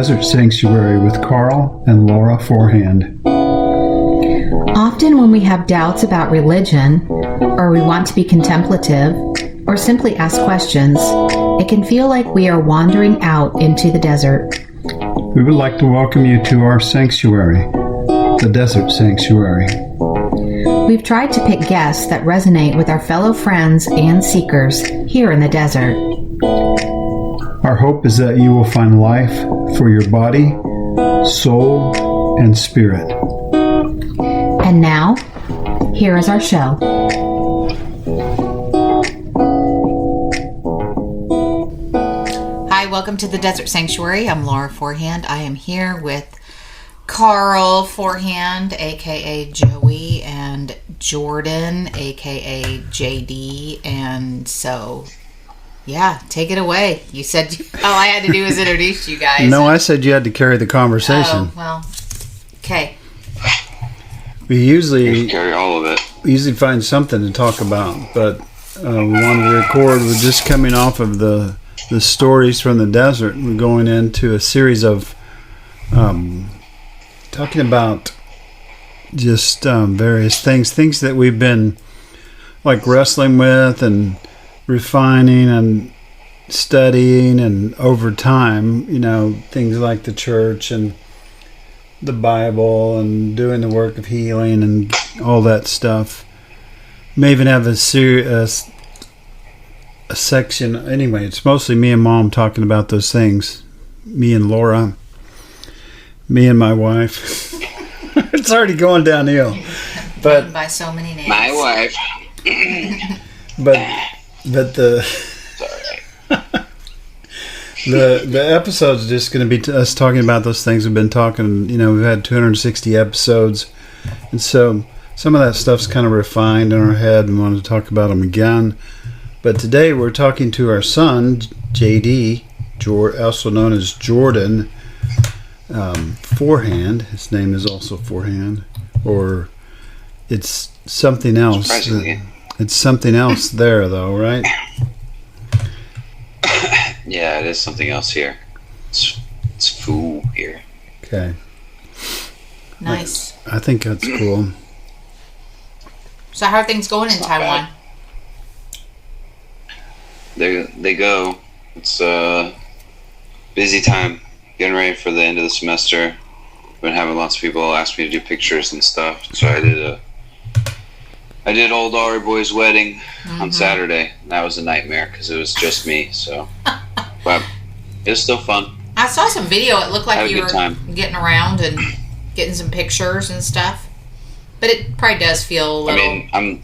Desert Sanctuary with Karl and Laura Forehand. Often when we have doubts about religion, or we want to be contemplative, or simply ask questions, it can feel like we are wandering out into the desert. We would like to welcome you to our sanctuary, the Desert Sanctuary. We've tried to pick guests that resonate with our fellow friends and seekers here in the desert. Our hope is that you will find life for your body, soul, and spirit. And now, here is our show. Hi, welcome to the Desert Sanctuary. I'm Laura Forehand. I am here with Karl Forehand, aka Joey, and Jordan, aka JD. And so, yeah, take it away. You said all I had to do was introduce you guys. No, I said you had to carry the conversation. Oh, well, okay. We usually carry all of it. We usually find something to talk about, but we wanted to record. We're just coming off of the stories from the desert. We're going into a series of talking about just various things that we've been like wrestling with and refining and studying, and over time, things like the church and the Bible and doing the work of healing and all that stuff. May even have a section. Anyway, it's mostly me and Mom talking about those things. Me and Laura. Me and my wife. It's already going downhill. But by so many names. My wife. but the the episode's just going to be us talking about those things we've been talking. We've had 260 episodes, and so some of that stuff's kind of refined in our head and wanted to talk about them again. But today we're talking to our son, JD, also known as Jordan Forehand. His name is also Forehand, or it's something else. It's something else there, though, right? Yeah, it is something else here. It's foo here. Okay. Nice. I think that's cool. So how are things going in Taiwan? They go. It's a busy time. Getting ready for the end of the semester. Been having lots of people ask me to do pictures and stuff. So I did old Ari Boy's wedding on Saturday. That was a nightmare because it was just me. So, but it was still fun. I saw some video. It looked like you were time. getting around and getting some pictures and stuff. But it probably does feel a little.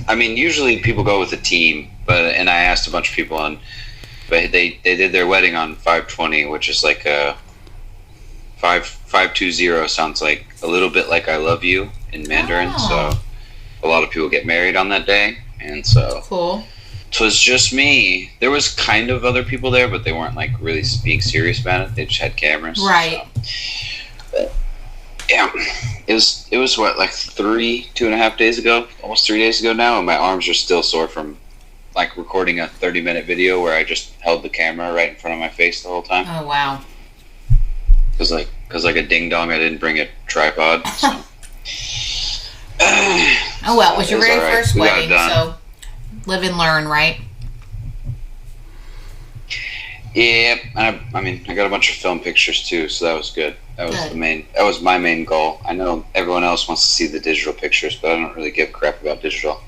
I mean, usually people go with a team, and I asked a bunch of people but they did their wedding on 5/20, which is like a 520 sounds like a little bit like I love you in Mandarin. Oh. So a lot of people get married on that day, and so cool. So it's just me. There was kind of other people there, but they weren't like really being serious about it. They just had cameras, right? So. Yeah, it was what, like 2.5 days ago, almost 3 days ago now, and my arms are still sore from like recording a 30-minute video where I just held the camera right in front of my face the whole time. Oh wow! Because like a ding dong, I didn't bring a tripod. So. Oh well, it was your very first wedding, so live and learn, right? Yeah, I mean, I got a bunch of film pictures too, so that was good. That was my main goal. I know everyone else wants to see the digital pictures, but I don't really give a crap about digital.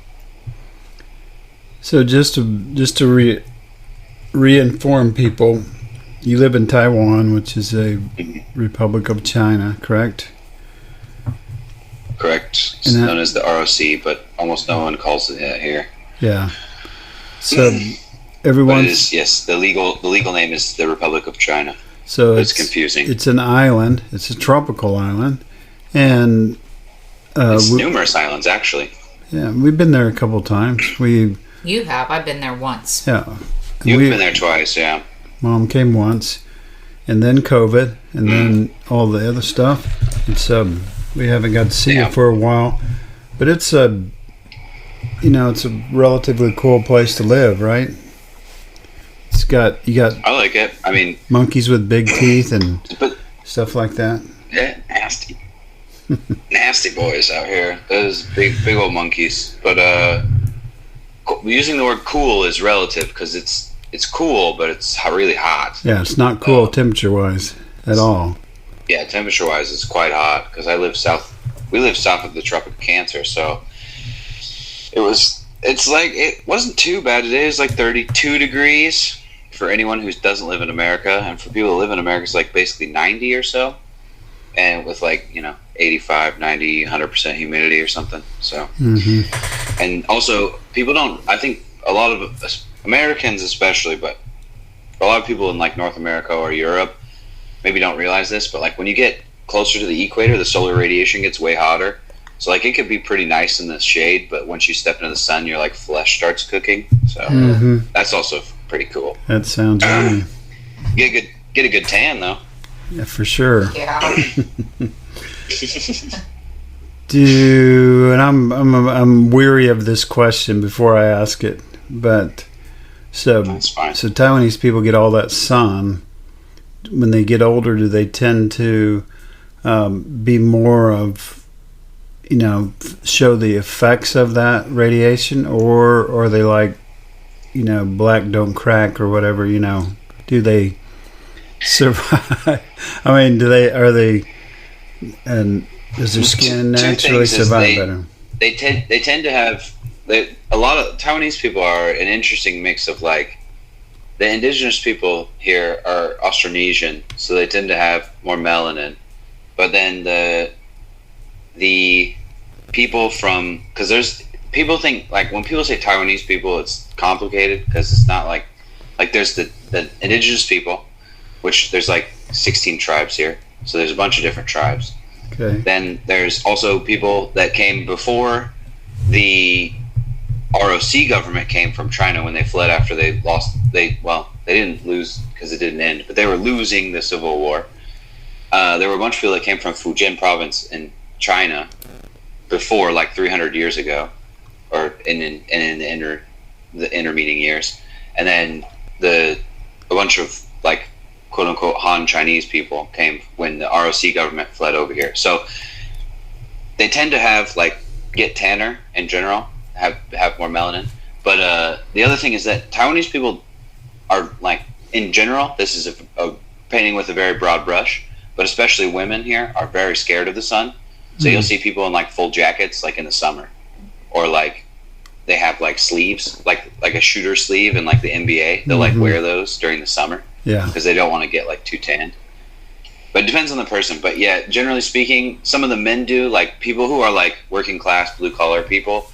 So just to re-inform people, you live in Taiwan, which is a Republic of China, correct? Correct. It's known as the ROC, but almost no one calls it that here. Yeah. So everyone. Yes. The legal name is the Republic of China. So it's confusing. It's an island. It's a tropical island, and it's numerous islands actually. Yeah, we've been there a couple of times. You have. I've been there once. Yeah. You've been there twice. Yeah. Mom came once, and then COVID, and then all the other stuff. It's we haven't got to see it for a while, but it's it's a relatively cool place to live, right? You got I like it. I mean, monkeys with big teeth and but stuff like that. yeah, nasty, nasty boys out here. Those big old monkeys. But using the word cool is relative because it's cool, but it's really hot. Yeah, it's not cool temperature-wise at all. Yeah, temperature-wise, it's quite hot because I live south. We live south of the Tropic of Cancer, so it's like it wasn't too bad today. It was like 32 degrees for anyone who doesn't live in America, and for people who live in America, it's like basically 90 or so, and with 85, 90, 100% humidity or something. So, and also people don't. I think a lot of Americans, especially, but a lot of people in like North America or Europe, maybe don't realize this, but like when you get closer to the equator, the solar radiation gets way hotter. So like it could be pretty nice in the shade, but once you step into the sun, your like flesh starts cooking. So that's also pretty cool. That sounds yummy. Get a good tan though. Yeah, for sure. Yeah. And I'm weary of this question before I ask it, but That's fine. So Taiwanese people get all that sun. When they get older, do they tend to be more of, show the effects of that radiation, or are they like, black don't crack or whatever, do they survive? I mean, and does their skin naturally survive better? They tend to have a lot of Taiwanese people are an interesting mix of like the indigenous people here are Austronesian, so they tend to have more melanin, but then the people from, because there's people think like when people say Taiwanese people, it's complicated because it's not like there's the indigenous people, which there's like 16 tribes here, so there's a bunch of different tribes. Okay. Then there's also people that came before the ROC government came from China when they fled after they lost. They didn't lose because it didn't end, but they were losing the civil war. There were a bunch of people that came from Fujian province in China before, like 300 years ago, or in the intermeeting years, and then a bunch of like quote unquote Han Chinese people came when the ROC government fled over here. So they tend to have like get tanner in general, have more melanin. But the other thing is that Taiwanese people are like, in general, this is a painting with a very broad brush, but especially women here are very scared of the sun. So you'll see people in like full jackets like in the summer, or like they have like sleeves, like a shooter sleeve in like the NBA. They'll like wear those during the summer. Yeah. Because they don't want to get like too tanned. But it depends on the person. But yeah, generally speaking, some of the men do, like people who are like working class, blue collar people.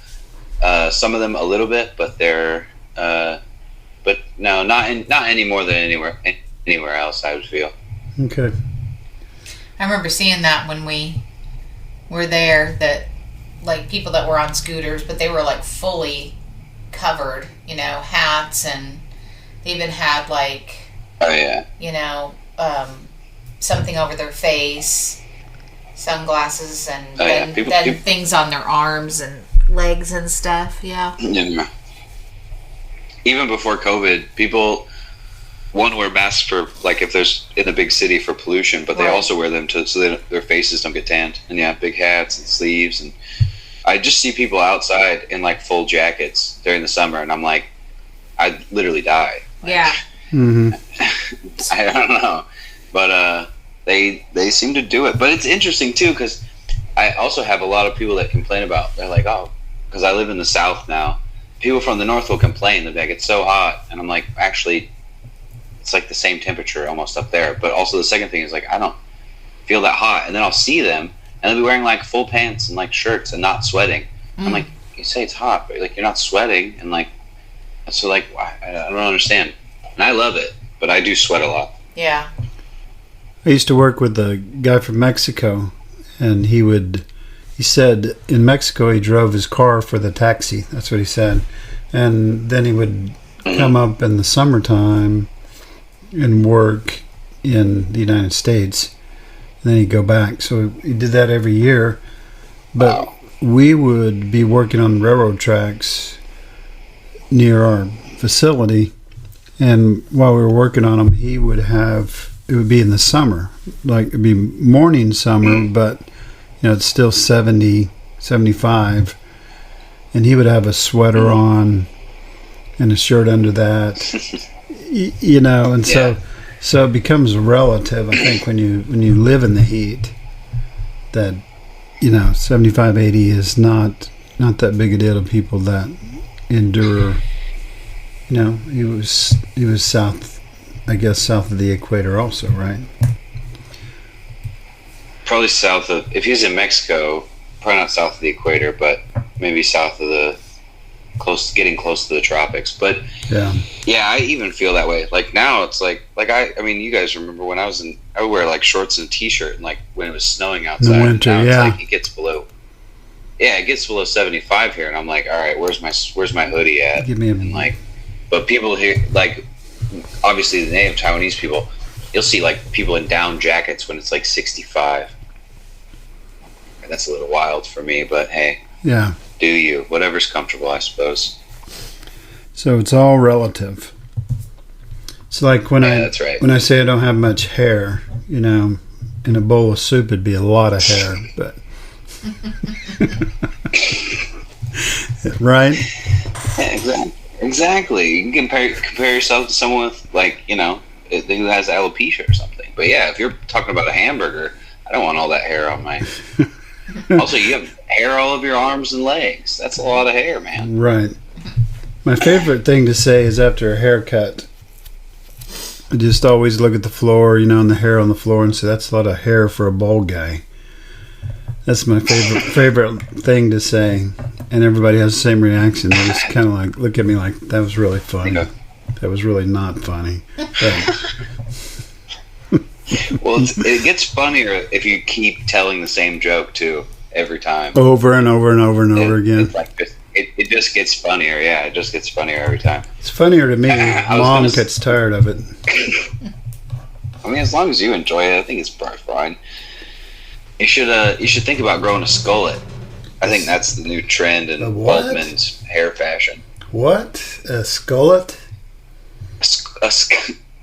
Some of them a little bit, but they're, but no, not any more than anywhere else, I would feel. Okay. I remember seeing that when we were there, that like people that were on scooters, but they were like fully covered, hats, and they even had like, oh yeah, something over their face, sunglasses, and people, things on their arms and legs and stuff. Yeah. Even before COVID, people wear masks for like if there's in a big city for pollution, but they also wear them so their faces don't get tanned. And yeah, big hats and sleeves, and I just see people outside in like full jackets during the summer, and I'm like, I'd literally die. Like, yeah. I don't know, but they seem to do it. But it's interesting too, because I also have a lot of people that complain about. They're like, oh, because I live in the South now. People from the North will complain. They're like, it's so hot, and I'm like, actually, it's like the same temperature almost up there. But also the second thing is like, I don't feel that hot, and then I'll see them, and they'll be wearing like full pants and like shirts and not sweating. I'm like, you say it's hot, but like you're not sweating, and like, so like I don't understand. And I love it, but I do sweat a lot. Yeah. I used to work with a guy from Mexico, and he said in Mexico he drove his car for the taxi. That's what he said. And then he would come up in the summertime and work in the United States. And then he'd go back. So he did that every year. But we would be working on railroad tracks near our facility, And while we were working on them, he would have, it would be in the summer, like it'd be morning summer, but it's still 70, 75. And he would have a sweater on and a shirt under that, and so it becomes relative, I think, when you live in the heat, that, 75, 80 is not that big a deal to people that endure. He was south of the equator also, right? Probably south of, if he's in Mexico, probably not south of the equator, but maybe south of getting close to the tropics. But yeah, I even feel that way. Like now it's like I mean, you guys remember when I would wear like shorts and a t-shirt, and like when it was snowing outside. In the winter, now it's yeah. like it gets below 75 here, and I'm like, all right, where's my hoodie at? Give me a... And like, but people here, like, obviously the native Taiwanese people, you'll see like people in down jackets when it's like 65. And that's a little wild for me, but hey, yeah, do you? Whatever's comfortable, I suppose. So it's all relative. It's like that's right. When I say I don't have much hair, in a bowl of soup it'd be a lot of hair, but right? Yeah, exactly. You can compare yourself to someone with, like, who has alopecia or something. But yeah, if you're talking about a hamburger, I don't want all that hair on my. Also, you have hair all over your arms and legs. That's a lot of hair, man. Right. My favorite thing to say is after a haircut, I just always look at the floor, and the hair on the floor, and say, that's a lot of hair for a bald guy. That's my favorite thing to say. And everybody has the same reaction. They just kind of like look at me like, that was really funny. That was really not funny. Well, it gets funnier if you keep telling the same joke too every time, over and over and over and over again. It's like it just gets funnier. Yeah, it just gets funnier every time. It's funnier to me. Mom gets tired of it. I mean, as long as you enjoy it, I think it's probably fine. You should think about growing a skullet. I think that's the new trend in Boltman's hair fashion. What? A skullet? A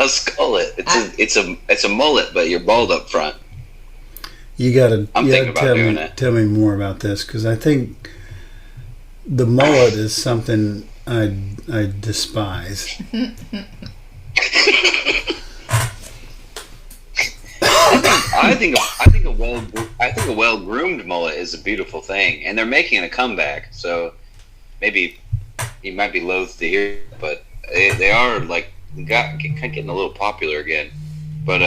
skullet. It's a mullet, but you're bald up front. You gotta doing it. Tell me more about this, because I think the mullet is something I despise. I think a well-groomed mullet is a beautiful thing, and they're making a comeback. So maybe you might be loath to hear, but they are like getting a little popular again. But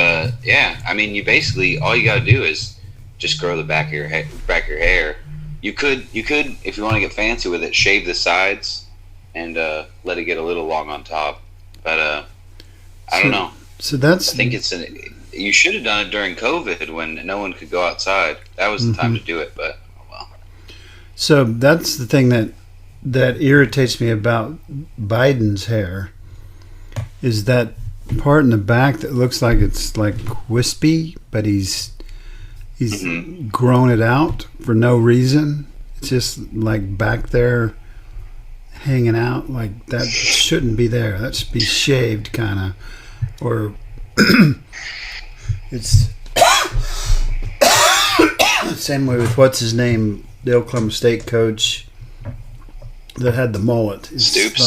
yeah, I mean, you basically all you got to do is just grow the back of your hair. You could if you want to get fancy with it, shave the sides and let it get a little long on top. But I don't know. So I think you should have done it during COVID when no one could go outside. That was the time to do it, but oh well. So that's the thing that irritates me about Biden's hair, is that part in the back that looks like it's like wispy, but he's grown it out for no reason. It's just like back there hanging out. Like that shouldn't be there. That should be shaved kind of, or it's same way with what's his name, the Oklahoma State coach that had the mullet. It's Stoops?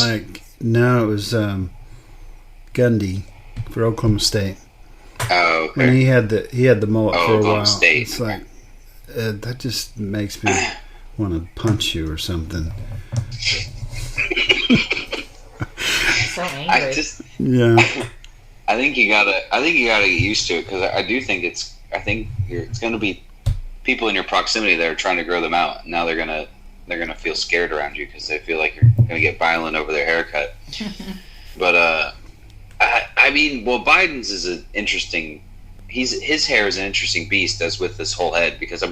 No, it was Gundy for Oklahoma State. Oh, okay. When he had the mullet for a Oklahoma while. State. It's like that just makes me want to punch you or something. So angry. I think you gotta get used to it, because I do think it's gonna be people in your proximity that are trying to grow them out. Now they're gonna feel scared around you because they feel like you're gonna get violent over their haircut. But I mean, well, Biden's is an interesting. His hair is an interesting beast, as with this whole head, because I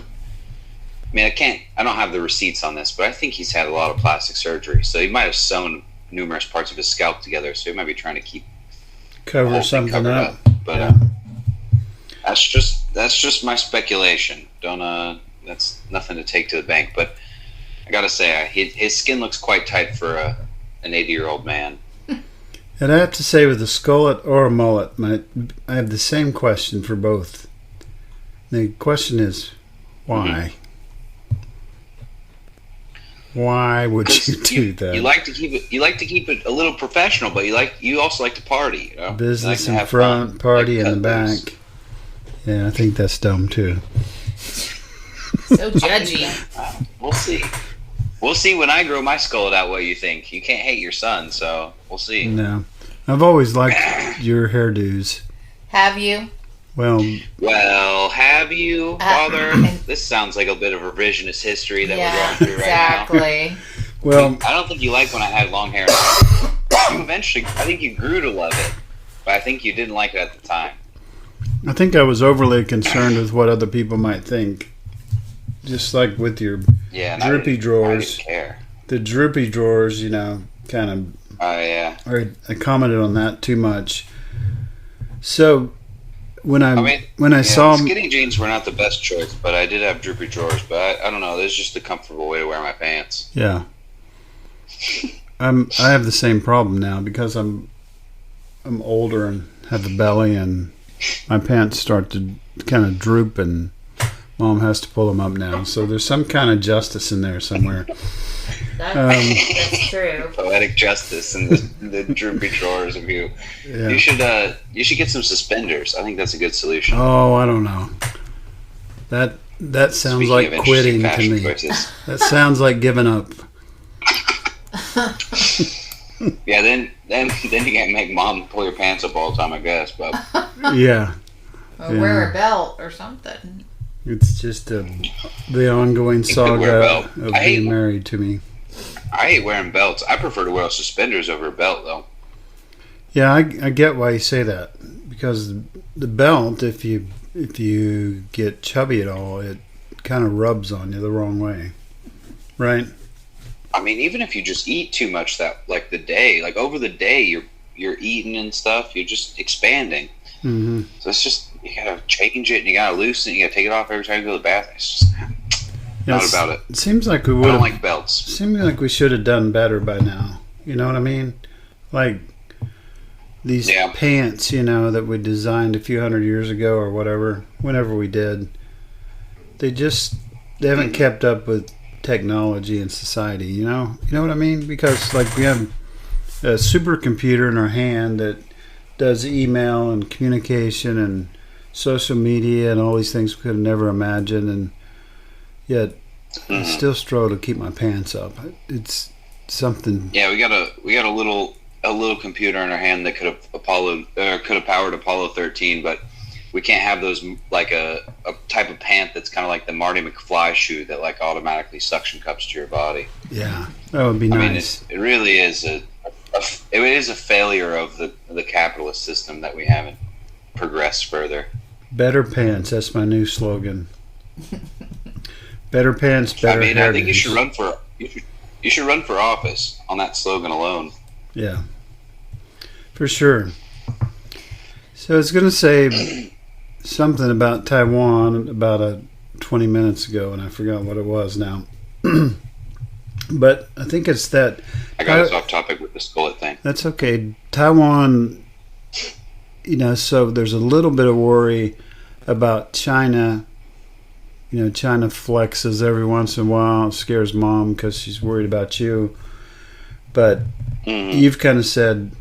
don't have the receipts on this, but I think he's had a lot of plastic surgery, so he might have sewn numerous parts of his scalp together, so he might be trying to keep cover something up. But yeah. That's just my speculation. Don't that's nothing to take to the bank. But I gotta say, his skin looks quite tight for an 80-year-old man. And I have to say, with a skullet or a mullet, I have the same question for both. The question is, why? Why would you do that? You like to keep it. You like to keep it a little professional, but you also like to party. You know? Business like in front, party in the back. Loose. Yeah, I think that's dumb too. So judgy. We'll see. We'll see when I grow my skullet out what you think. You can't hate your son, so we'll see. No. I've always liked your hairdos. Have you? Well, have you, Father? This sounds like a bit of revisionist history that we're going through right exactly. now. Well, I don't think you liked when I had long hair. You eventually, I think you grew to love it, but I think you didn't like it at the time. I think I was overly concerned with what other people might think. Just like with your droopy drawers. I didn't care. The droopy drawers, you know, kind of. Oh, yeah. I commented on that too much. So when I saw skinny jeans were not the best choice, but I did have droopy drawers. But I don't know. There's just a comfortable way to wear my pants. Yeah. I have the same problem now because I'm older and have a belly, and my pants start to kind of droop, and Mom has to pull them up now. So there's some kind of justice in there somewhere. That's true. Poetic justice in the droopy drawers of you. Yeah. You should get some suspenders. I think that's a good solution. Oh, I don't know. That sounds Speaking like of quitting to fashion me. choices. That sounds like giving up. Yeah, then you can't make Mom pull your pants up all the time, I guess. But Yeah. Or wear a belt or something. It's just the ongoing could wear a saga belt. of being married to me. I hate wearing belts. I prefer to wear suspenders over a belt, though. Yeah, I get why you say that, because the belt, if you get chubby at all, it kind of rubs on you the wrong way, right? I mean, even if you just eat too much over the day, you're eating and stuff. You're just expanding. Mm-hmm. So it's just you gotta change it and you gotta loosen it. You gotta take it off every time you go to the bathroom. It's just not about it. It seems like we I would. don't like belts. Seems like we should have done better by now. You know what I mean? Like these pants, you know, that we designed a few hundred years ago or whatever. Whenever we did, they haven't kept up with technology and society. You know what I mean? Because like we have a supercomputer in our hand that does email and communication and social media and all these things we could have never imagined, and yet I still struggle to keep my pants up. It's something. Yeah, we got a little computer in our hand that could have powered Apollo 13, but we can't have those like a type of pant that's kind of like the Marty McFly shoe that like automatically suction cups to your body. Yeah, that would be nice. I mean, it really is it is a failure of the capitalist system that we haven't progressed further. Better pants. That's my new slogan. Better pants, better hairdos. I think you should run for office on that slogan alone. Yeah, for sure. So I was going to say something about Taiwan about 20 minutes ago, and I forgot what it was now. But I think it's that. I got us off topic with the skullet thing. That's okay. Taiwan, you know, so there's a little bit of worry about China. You know, China flexes every once in a while. It scares Mom because she's worried about you. But you've kind of said,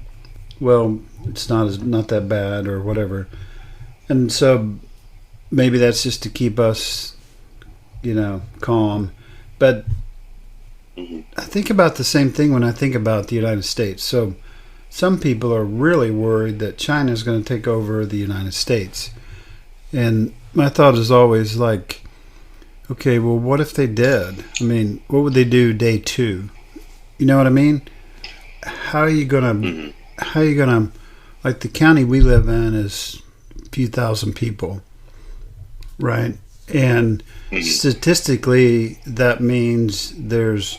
well, it's not that bad or whatever. And so maybe that's just to keep us, you know, calm. But I think about the same thing when I think about the United States. So some people are really worried that China is going to take over the United States. And my thought is always like, okay, well, what if they did? I mean, what would they do day 2? You know what I mean? How are you gonna, like the county we live in is a few thousand people, right? And statistically, that means there's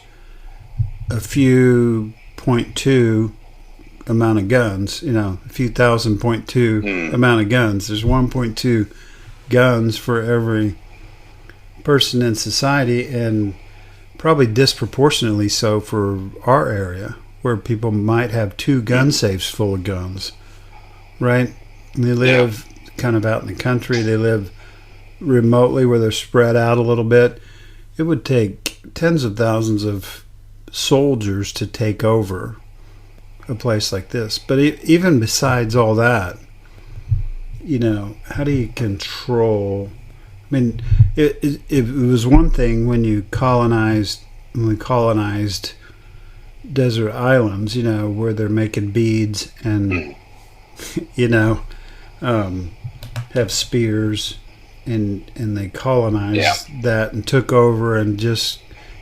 a few 0.2 amount of guns, you know, a few thousand 0.2 amount of guns. There's 1.2 guns for every person in society, and probably disproportionately so for our area, where people might have 2 gun safes full of guns, right? And they live kind of out in the country. They live remotely where they're spread out a little bit. It would take tens of thousands of soldiers to take over a place like this. But even besides all that, how do you control? I mean, it was one thing when we colonized desert islands, where they're making beads and, have spears, and they colonized that and took over, and just,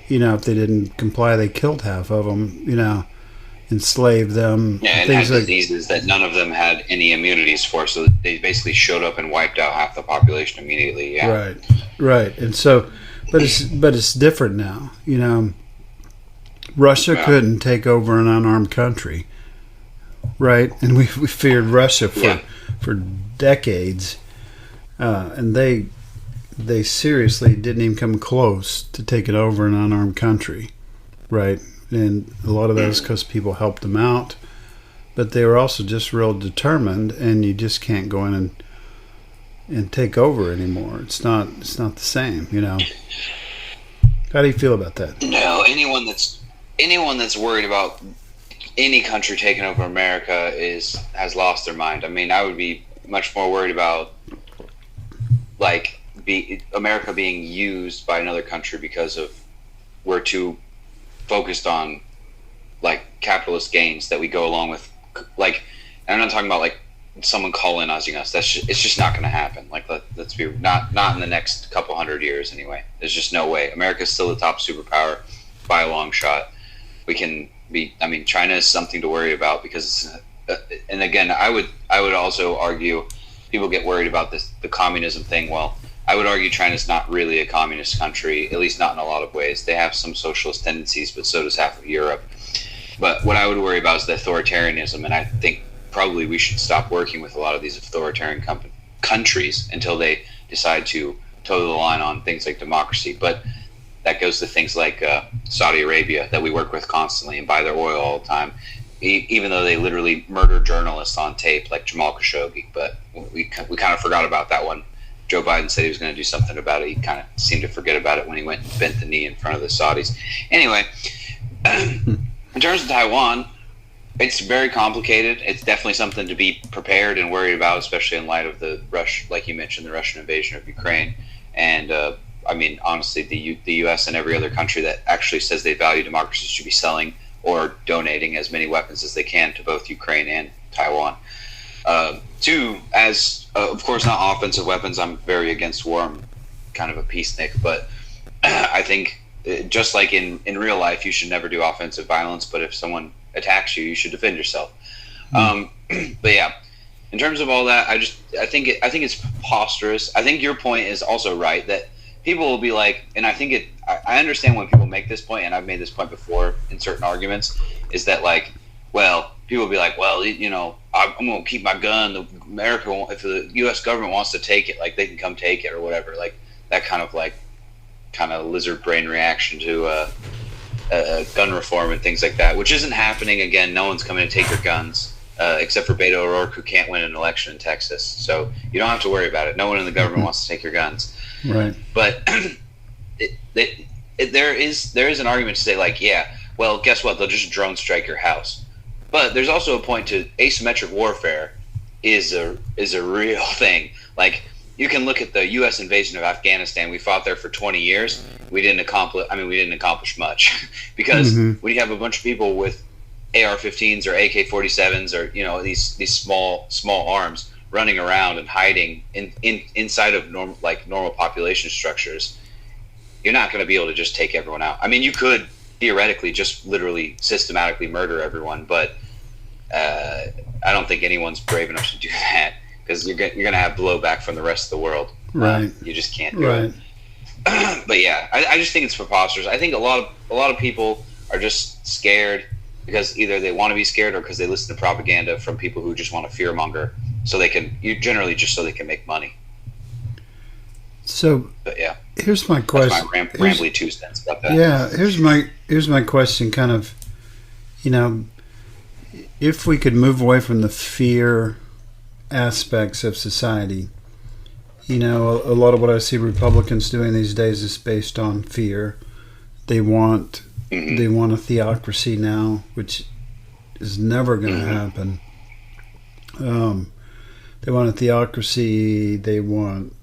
if they didn't comply, they killed half of them, enslaved them. Yeah, and had diseases that none of them had any immunities for, so they basically showed up and wiped out half the population immediately. Yeah. Right. And so, but it's different now. Russia couldn't take over an unarmed country, right? And we feared Russia for decades, and they seriously didn't even come close to taking over an unarmed country, right? And a lot of that is because people helped them out, but they were also just real determined, and you just can't go in and take over anymore. It's not the same, How do you feel about that? No, anyone that's worried about any country taking over America has lost their mind. I mean, I would be much more worried about America being used by another country because of we're too focused on capitalist gains that we go along with. And I'm not talking about someone colonizing us. It's just not going to happen. Let's be not in the next couple hundred years anyway. There's just no way. America's still the top superpower by a long shot. We can be. I mean, China is something to worry about because, and again, I would also argue people get worried about the communism thing. Well, I would argue China's not really a communist country, at least not in a lot of ways. They have some socialist tendencies, but so does half of Europe. But what I would worry about is the authoritarianism, and I think probably we should stop working with a lot of these authoritarian countries until they decide to toe the line on things like democracy. But that goes to things like Saudi Arabia that we work with constantly and buy their oil all the time, even though they literally murder journalists on tape like Jamal Khashoggi. But we kind of forgot about that one. Joe Biden said he was going to do something about it. He kind of seemed to forget about it when he went and bent the knee in front of the Saudis. Anyway, in terms of Taiwan, it's very complicated. It's definitely something to be prepared and worried about, especially in light of like you mentioned, the Russian invasion of Ukraine. And I mean, honestly, the U.S. and every other country that actually says they value democracy should be selling or donating as many weapons as they can to both Ukraine and Taiwan. Two, of course, not offensive weapons. I'm very against war. I'm kind of a peacenik, but I think just like in real life, you should never do offensive violence. But if someone attacks you, you should defend yourself. But yeah, in terms of all that, I think it's preposterous. I think your point is also right that people will be like, and I think I understand when people make this point, and I've made this point before in certain arguments, is that people will be like, well, I'm going to keep my gun. If the U.S. government wants to take it, they can come take it or whatever. That kind of lizard brain reaction to gun reform and things like that, which isn't happening. Again, no one's coming to take your guns, except for Beto O'Rourke, who can't win an election in Texas. So you don't have to worry about it. No one in the government wants to take your guns. Right. But there is an argument to say, yeah, well, guess what? They'll just drone strike your house. But there's also a point to asymmetric warfare is a real thing. You can look at the U.S. invasion of Afghanistan. We fought there for 20 years. We didn't accomplish much because when you have a bunch of people with AR-15s or AK-47s or these small arms running around and hiding inside of normal population structures, you're not going to be able to just take everyone out. I mean, you could theoretically just literally systematically murder everyone, but I don't think anyone's brave enough to do that because you're going to have blowback from the rest of the world. Right. You just can't do it. But yeah, I just think it's preposterous. I think a lot of people are just scared because either they want to be scared or because they listen to propaganda from people who just want to fearmonger so they can make money. So, but yeah, here's my question. That's my rambly 2 cents about that. Yeah, here's my question. Kind of, you know, if we could move away from the fear aspects of society, you know, a lot of what I see Republicans doing these days is based on fear. They want a theocracy now, which is never going to happen. They want a theocracy. They want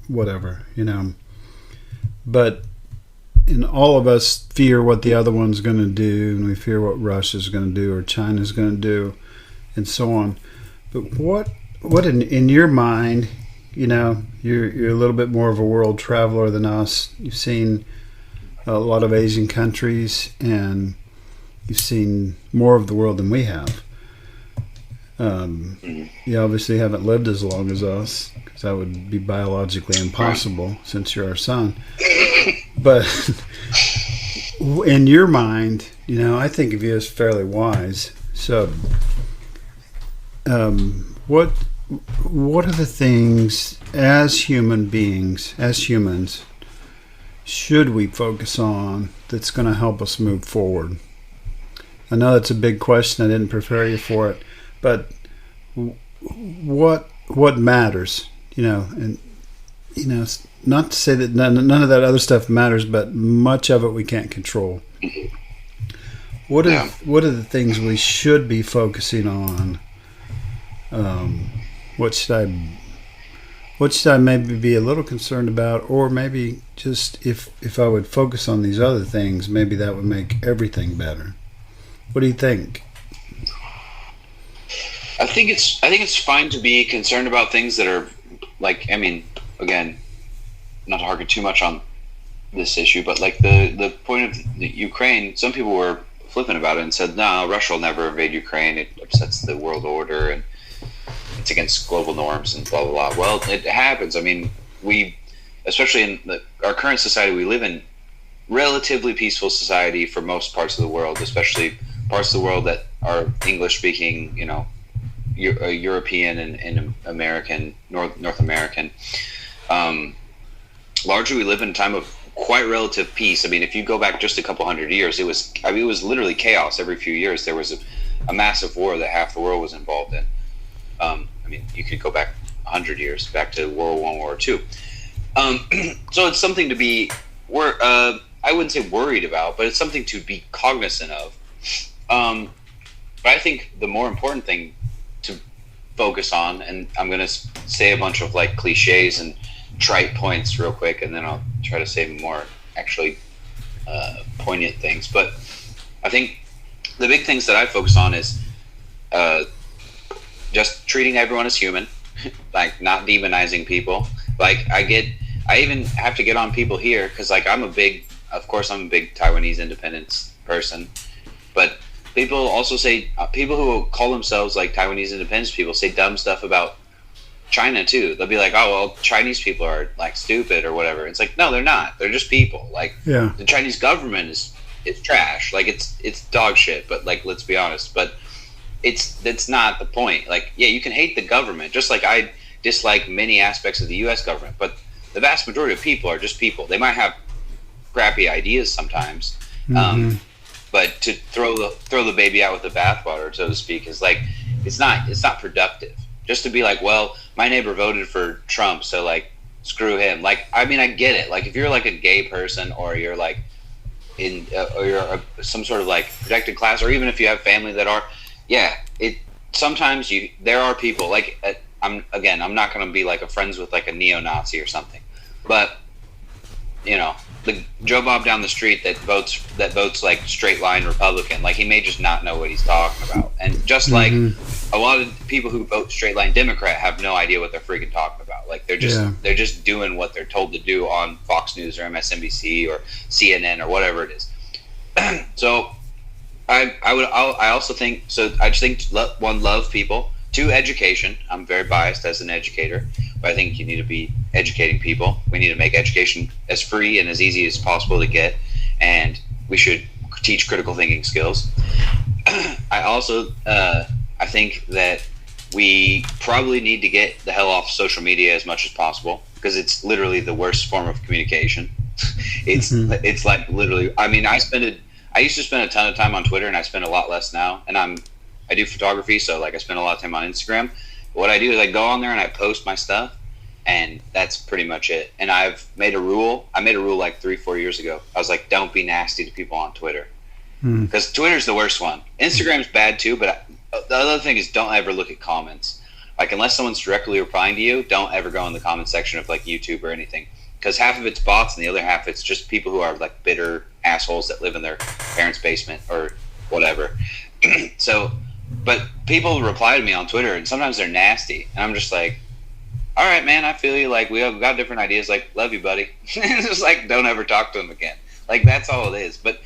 whatever, you know. But and all of us fear what the other one's going to do, and we fear what Russia's going to do or China's going to do, and so on. But what in your mind, you know, you're a little bit more of a world traveler than us. You've seen a lot of Asian countries, and you've seen more of the world than we have. You obviously haven't lived as long as us, because that would be biologically impossible since you're our son. But in your mind, you know, I think of you as fairly wise. So, what are the things as human beings, as humans, should we focus on that's going to help us move forward? I know that's a big question. I didn't prepare you for it, but what matters? You know, and you know, not to say that none of that other stuff matters, but much of it we can't control. What are the things we should be focusing on? What should I maybe be a little concerned about, or maybe just if I would focus on these other things, maybe that would make everything better. What do you think? I think it's fine to be concerned about things that are like, I mean, again, not to harken too much on this issue, but like the point of the Ukraine, some people were flippant about it and said, no, Russia will never invade Ukraine. It upsets the world order and it's against global norms and blah, blah, blah. Well, it happens. I mean, especially in our current society, we live in relatively peaceful society for most parts of the world, especially parts of the world that are English speaking, you know, European and American, North American. Largely, we live in a time of quite relative peace. I mean, if you go back just a couple hundred years, it was literally chaos. Every few years, there was a massive war that half the world was involved in. I mean, you could go back 100 years, back to World War II. So it's something to be, I wouldn't say worried about, but it's something to be cognizant of. But I think the more important thing to focus on, and I'm going to say a bunch of like cliches and trite points real quick, and then I'll try to say more actually poignant things. But I think the big things that I focus on is just treating everyone as human, like not demonizing people. Like I even have to get on people here because like I'm a big Taiwanese independence person, but people also say, people who call themselves like Taiwanese independence people say dumb stuff about China too. They'll be like, oh, well, Chinese people are like stupid or whatever. It's like, no, they're not. They're just people. Like, yeah. The Chinese government is trash. Like it's dog shit, but like, let's be honest. But that's not the point. Like, yeah, you can hate the government, just like I dislike many aspects of the U.S. government, but the vast majority of people are just people. They might have crappy ideas sometimes, but to throw the baby out with the bathwater, so to speak, is like it's not productive. Just to be like, well, my neighbor voted for Trump, so like screw him. Like, I mean, I get it. Like, if you're like a gay person, or you're like or you're some sort of like protected class, or even if you have family that are. Yeah, sometimes there are people like I'm not going to be like a friends with like a neo-Nazi or something, but you know, the Joe Bob down the street that votes like straight line Republican, like he may just not know what he's talking about, and just like a lot of people who vote straight line Democrat have no idea what they're freaking talking about. Like they're just doing what they're told to do on Fox News or MSNBC or CNN or whatever it is. So. I also think so. I just think love people. 2, education. I'm very biased as an educator, but I think you need to be educating people. We need to make education as free and as easy as possible to get, and we should teach critical thinking skills. I also I think that we probably need to get the hell off social media as much as possible, because it's literally the worst form of communication. It's like literally. I mean, I I used to spend a ton of time on Twitter, and I spend a lot less now. And I do photography, so like I spend a lot of time on Instagram. What I do is I go on there and I post my stuff, and that's pretty much it. And I've made a rule. I made a rule like 3-4 years ago. I was like, don't be nasty to people on Twitter, because Twitter's the worst one. Instagram's bad too, but the other thing is don't ever look at comments. Like unless someone's directly replying to you, don't ever go in the comment section of like YouTube or anything, because half of it's bots and the other half it's just people who are like bitter assholes that live in their parents' basement or whatever. So, but people reply to me on Twitter, and sometimes they're nasty, and I'm just like, all right, man, I feel you. Like, we have got different ideas. Like, love you, buddy. It's just like, don't ever talk to them again. Like, that's all it is. But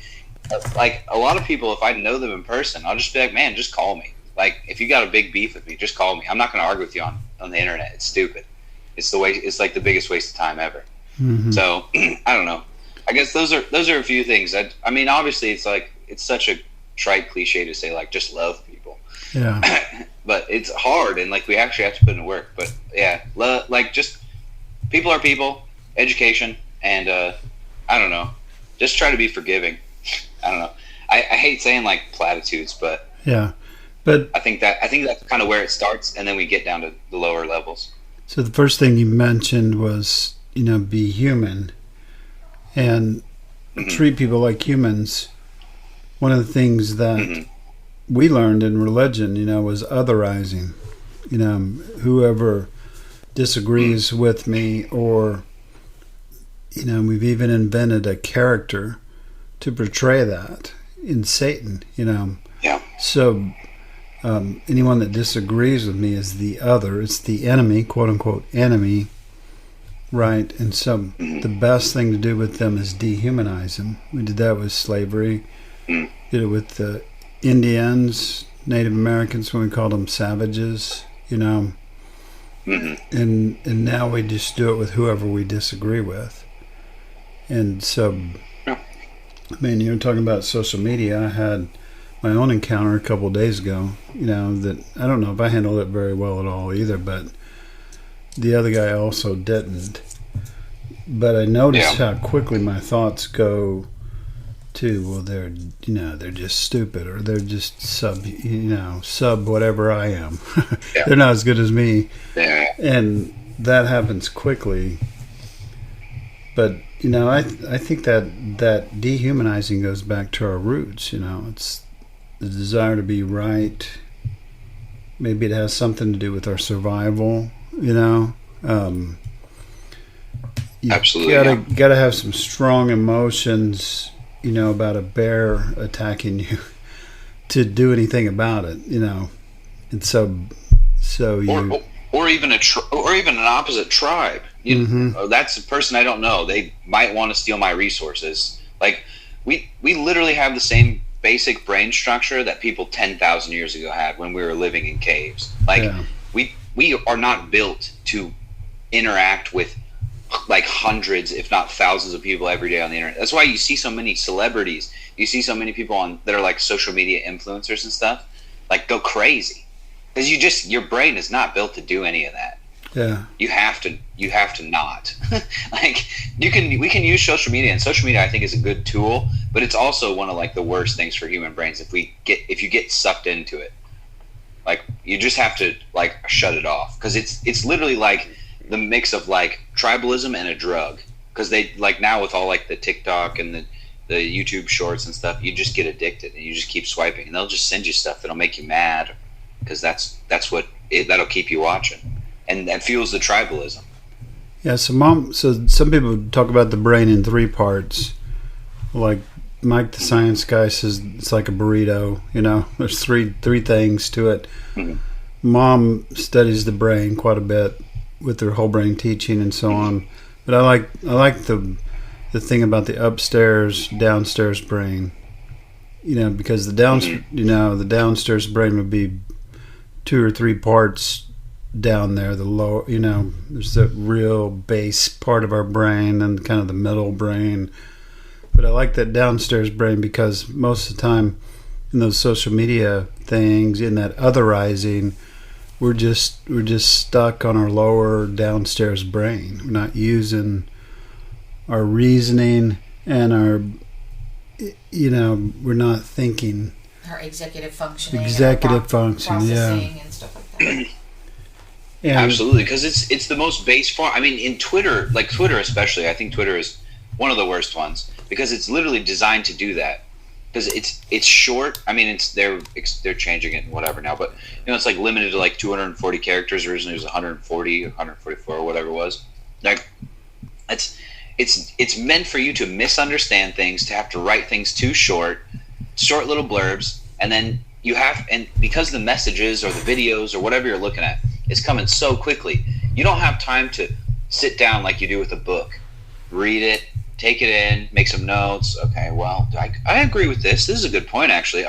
like a lot of people, if I know them in person, I'll just be like, man, just call me. Like, if you got a big beef with me, just call me. I'm not going to argue with you on the internet. It's stupid. It's like the biggest waste of time ever. So I don't know. I guess those are a few things. I mean, obviously, it's like it's such a trite cliche to say like just love people. Yeah. But it's hard, and like we actually have to put in work. But yeah, like just people are people, education, and I don't know. Just try to be forgiving. I don't know. I hate saying like platitudes, but yeah. But I think that's kind of where it starts, and then we get down to the lower levels. So the first thing you mentioned was, be human and treat people like humans. One of the things that we learned in religion, was otherizing. Whoever disagrees with me, or, we've even invented a character to portray that in Satan, Yeah. So anyone that disagrees with me is the other. It's the enemy, quote unquote enemy, right? And so the best thing to do with them is dehumanize them. We did that with slavery. Did it with the Indians, Native Americans, when we called them savages, and now we just do it with whoever we disagree with. And so, I mean, you're talking about social media. I had my own encounter a couple of days ago, that I don't know if I handled it very well at all either, but the other guy also didn't. But I noticed how quickly my thoughts go to, well, they're just stupid, or they're just sub whatever I am. They're not as good as me. Yeah. And that happens quickly. But, I think that dehumanizing goes back to our roots, It's the desire to be right. Maybe it has something to do with our survival, Absolutely. Gotta have some strong emotions, about a bear attacking you to do anything about it, And so you, or even an opposite tribe. That's a person I don't know. They might want to steal my resources. Like we literally have the same basic brain structure that people 10,000 years ago had when we were living in caves. Like we are not built to interact with like hundreds, if not thousands of people every day on the internet. That's why you see so many celebrities. You see so many people that are like social media influencers and stuff, like go crazy. Because your brain is not built to do any of that. Yeah. You have to not. Like we can use social media, and social media I think is a good tool, but it's also one of like the worst things for human brains if you get sucked into it. Like you just have to like shut it off, because it's literally like the mix of like tribalism and a drug. Because they like now with all like the TikTok and the YouTube shorts and stuff, you just get addicted and you just keep swiping, and they'll just send you stuff that'll make you mad, because that'll keep you watching, and that fuels the tribalism. Yeah. So some people talk about the brain in 3 parts. Like Mike, the science guy, says it's like a burrito. There's three things to it. Mom studies the brain quite a bit with their whole brain teaching and so on. But I like the thing about the upstairs downstairs brain. Because the the downstairs brain would be 2 or 3 parts down there. The low, there's the real base part of our brain and kind of the middle brain. But I like that downstairs brain because most of the time in those social media things, in that otherizing, we're just stuck on our lower downstairs brain. We're not using our reasoning and our we're not thinking. Our executive functioning. Executive function, processing and stuff like that. And absolutely, because it's the most base form. I mean, in Twitter, like Twitter especially, I think Twitter is one of the worst ones because it's literally designed to do that. Because it's short. I mean, they're changing it and whatever now, but it's like limited to like 240 characters. Originally, it was 140, 144, or whatever it was. Like, it's meant for you to misunderstand things, to have to write things too short little blurbs, and then and because the messages or the videos or whatever you're looking at is coming so quickly, you don't have time to sit down like you do with a book, read it, take it in, make some notes. Okay, well, I agree with this. This is a good point, actually.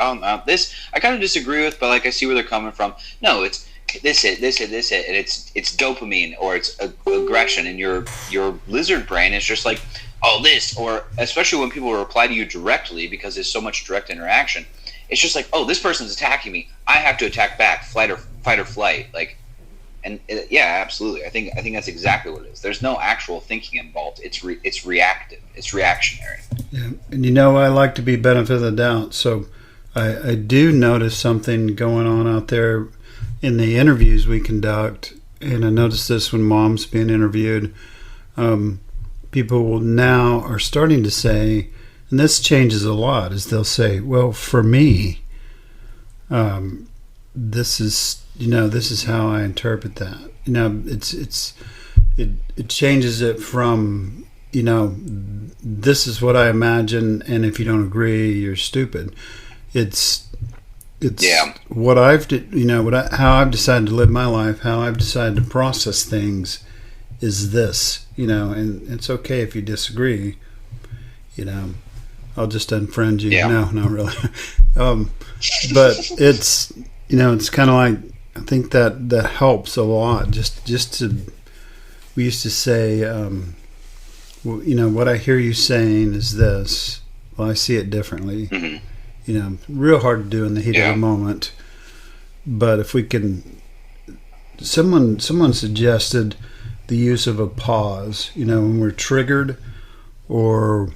This I kind of disagree with, but like I see where they're coming from. No, it's this, and it's dopamine or it's aggression, and your lizard brain is just like, oh, this, or especially when people reply to you directly because there's so much direct interaction. It's just like, oh, this person's attacking me. I have to attack back, fight or flight, like. And yeah, absolutely. I think that's exactly what it is. There's no actual thinking involved. It's reactive. It's reactionary. Yeah, and I like to be benefit of the doubt. So I do notice something going on out there in the interviews we conduct, and I noticed this when Mom's being interviewed. People now are starting to say, and this changes a lot, is they'll say, "Well, for me, this is." This is how I interpret that. It changes it from, this is what I imagine, and if you don't agree, you're stupid. It's what how I've decided to live my life, how I've decided to process things is this, and it's okay if you disagree, I'll just unfriend you. Yeah. No, not really. But it's, it's kind of like, I think that helps a lot. Just to, we used to say, what I hear you saying is this. Well, I see it differently. Mm-hmm. Real hard to do in the heat of the moment. But if we can, someone suggested the use of a pause. When we're triggered, or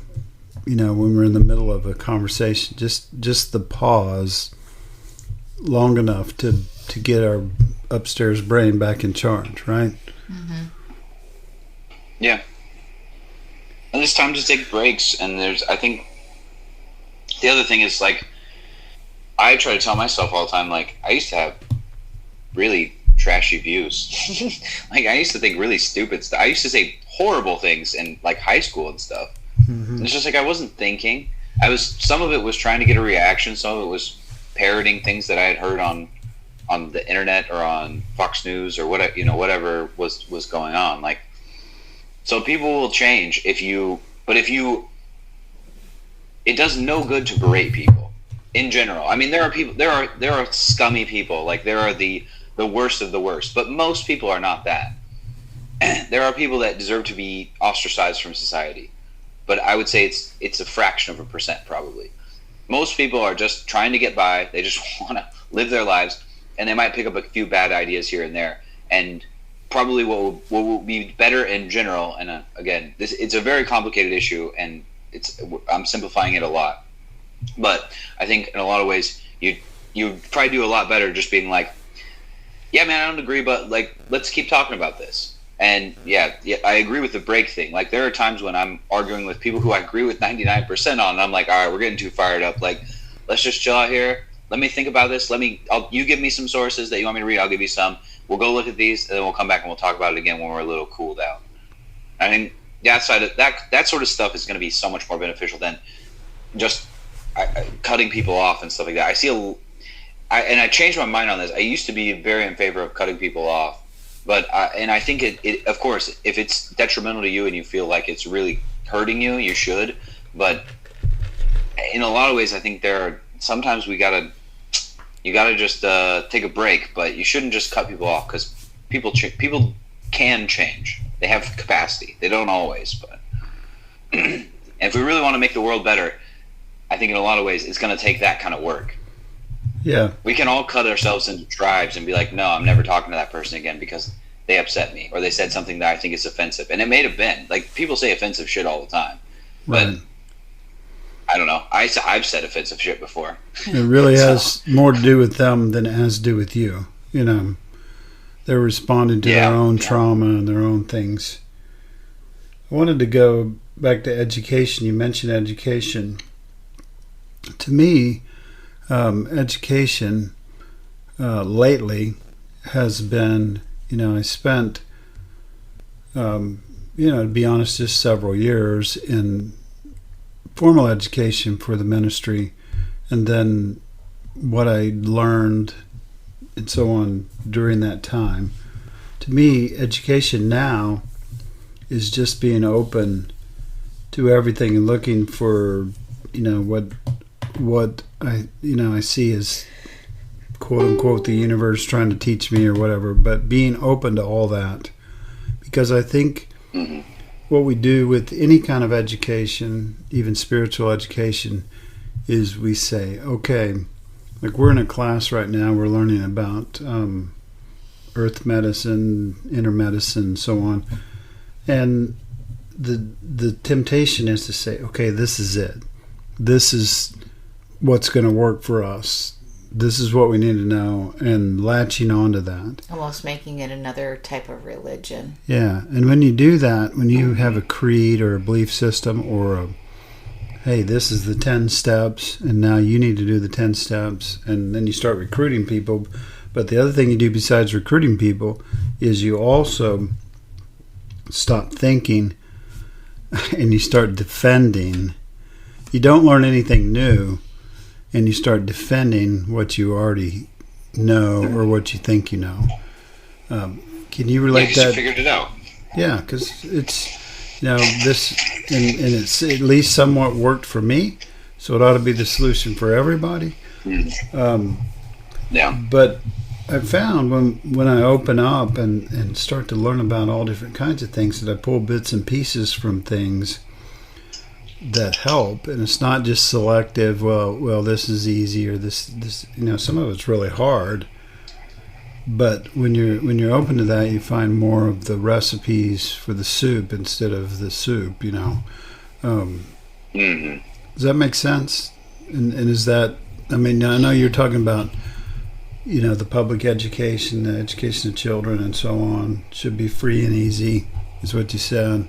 when we're in the middle of a conversation, just the pause long enough to get our upstairs brain back in charge, right? Mm-hmm. Yeah. And it's time to take breaks. And I think the other thing is, like, I try to tell myself all the time, like, I used to have really trashy views. Like, I used to think really stupid stuff. I used to say horrible things in, like, high school and stuff. Mm-hmm. And it's just like I wasn't thinking. Some of it was trying to get a reaction. Some of it was parroting things that I had heard on the internet or on Fox News or whatever was going on. Like, so people will change it does no good to berate people in general. I mean, there are scummy people. Like, there are the worst of the worst, but most people are not that. There are people that deserve to be ostracized from society, but I would say it's a fraction of a percent probably. Most people are just trying to get by. They just want to live their lives, and they might pick up a few bad ideas here and there. And probably what will be better in general, and again, it's a very complicated issue, and I'm simplifying it a lot. But I think in a lot of ways, you probably do a lot better just being like, yeah, man, I don't agree, but like, let's keep talking about this. And yeah, I agree with the break thing. Like, there are times when I'm arguing with people who I agree with 99% on, and I'm like, all right, we're getting too fired up. Like, let's just chill out here. Let me think about this. You give me some sources that you want me to read. I'll give you some. We'll go look at these, and then we'll come back and we'll talk about it again when we're a little cooled out. I think that sort of stuff is going to be so much more beneficial than just cutting people off and stuff like that. I changed my mind on this. I used to be very in favor of cutting people off. But and I think it of course, if it's detrimental to you and you feel like it's really hurting you, you should. But in a lot of ways, I think sometimes you gotta just take a break. But you shouldn't just cut people off, because people can change. They have capacity. They don't always, but and if we really want to make the world better, I think in a lot of ways it's going to take that kind of work. Yeah. We can all cut ourselves into tribes and be like, no, I'm never talking to that person again because they upset me, or they said something that I think is offensive. And it may have been. Like, people say offensive shit all the time. Right. But I don't know. I've said offensive shit before. It really has more to do with them than it has to do with you. You know, they're responding to their own trauma and their own things. I wanted to go back to education. You mentioned education. To me, education lately has been, I spent, to be honest, just several years in formal education for the ministry, and then what I learned and so on during that time. To me, education now is just being open to everything and looking for, what I see as quote unquote the universe trying to teach me or whatever, but being open to all that, because I think what we do with any kind of education, even spiritual education, is we say, okay, like we're in a class right now, we're learning about earth medicine, inner medicine, so on. And the temptation is to say, okay, this is it. This is what's going to work for us. This is what we need to know, and latching onto that. Almost making it another type of religion. Yeah, and when you do that, when you have a creed or a belief system or hey, this is the 10 steps, and now you need to do the 10 steps, and then you start recruiting people. But the other thing you do besides recruiting people is you also stop thinking and you start defending. You don't learn anything new, and you start defending what you already know or what you think you know. Can you relate that? You figured it out. Yeah, because it's, this, and it's at least somewhat worked for me, so it ought to be the solution for everybody. But I found when I open up and start to learn about all different kinds of things, that I pull bits and pieces from things that help, and it's not just selective. Well, this is easy, or this. Some of it's really hard. But when you're open to that, you find more of the recipes for the soup instead of the soup. Does that make sense? And is that? I mean, I know you're talking about, the public education, the education of children, and so on should be free and easy, is what you said.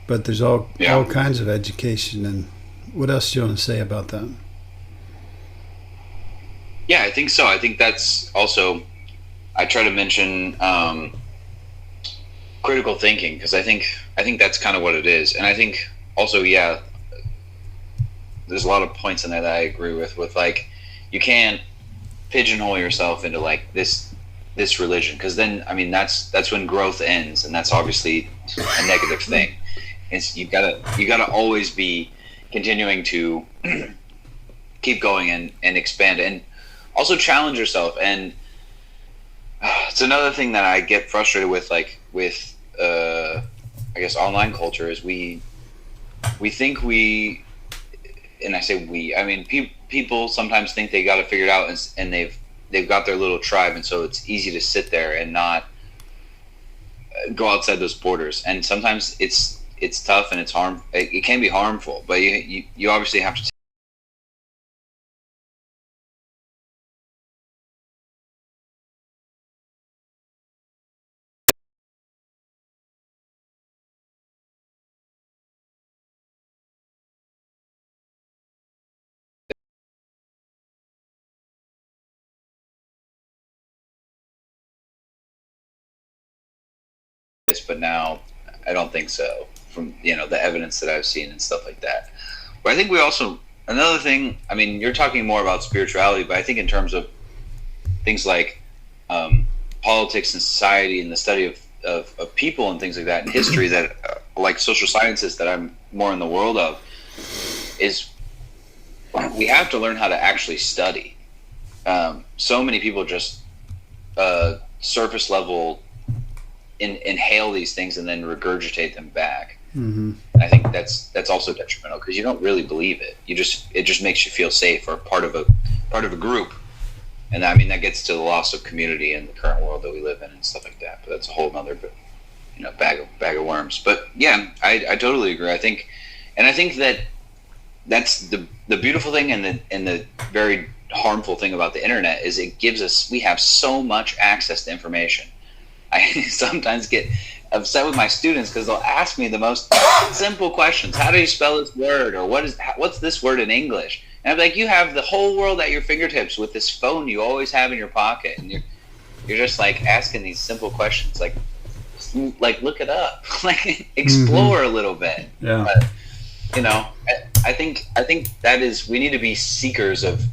But there's all kinds of education, and what else do you want to say about that? Yeah, I think so. I think that's also, I try to mention critical thinking, because I think that's kind of what it is. And I think also, there's a lot of points in there that I agree with like, you can't pigeonhole yourself into like this religion, because then, I mean, that's when growth ends, and that's obviously a negative thing. It's you gotta always be continuing to keep going and expand, and also challenge yourself. And it's another thing that I get frustrated with, like with I guess online culture, is we think and I say we, I mean people sometimes think they got it figured out, and they've got their little tribe, and so it's easy to sit there and not go outside those borders. And sometimes it's tough, and it can be harmful, but you obviously have to but now I don't think so, from the evidence that I've seen and stuff like that. But I think we also, another thing, I mean, you're talking more about spirituality, but I think in terms of things like politics and society and the study of people and things like that, and history, that like social sciences that I'm more in the world of, is we have to learn how to actually study. So many people just surface level inhale these things and then regurgitate them back. And I think that's also detrimental, because you don't really believe it. It just makes you feel safe, or part of a group. And I mean, that gets to the loss of community in the current world that we live in and stuff like that. But that's a whole nother bag of worms. But yeah, I totally agree. I think that that's the beautiful thing and the very harmful thing about the internet is we have so much access to information. I sometimes get upset with my students because they'll ask me the most simple questions. How do you spell this word? Or what's this word in English? And I'm like, you have the whole world at your fingertips with this phone you always have in your pocket, and you're just like asking these simple questions, like look it up, like explore a little bit. Yeah. But, I think that is, we need to be seekers of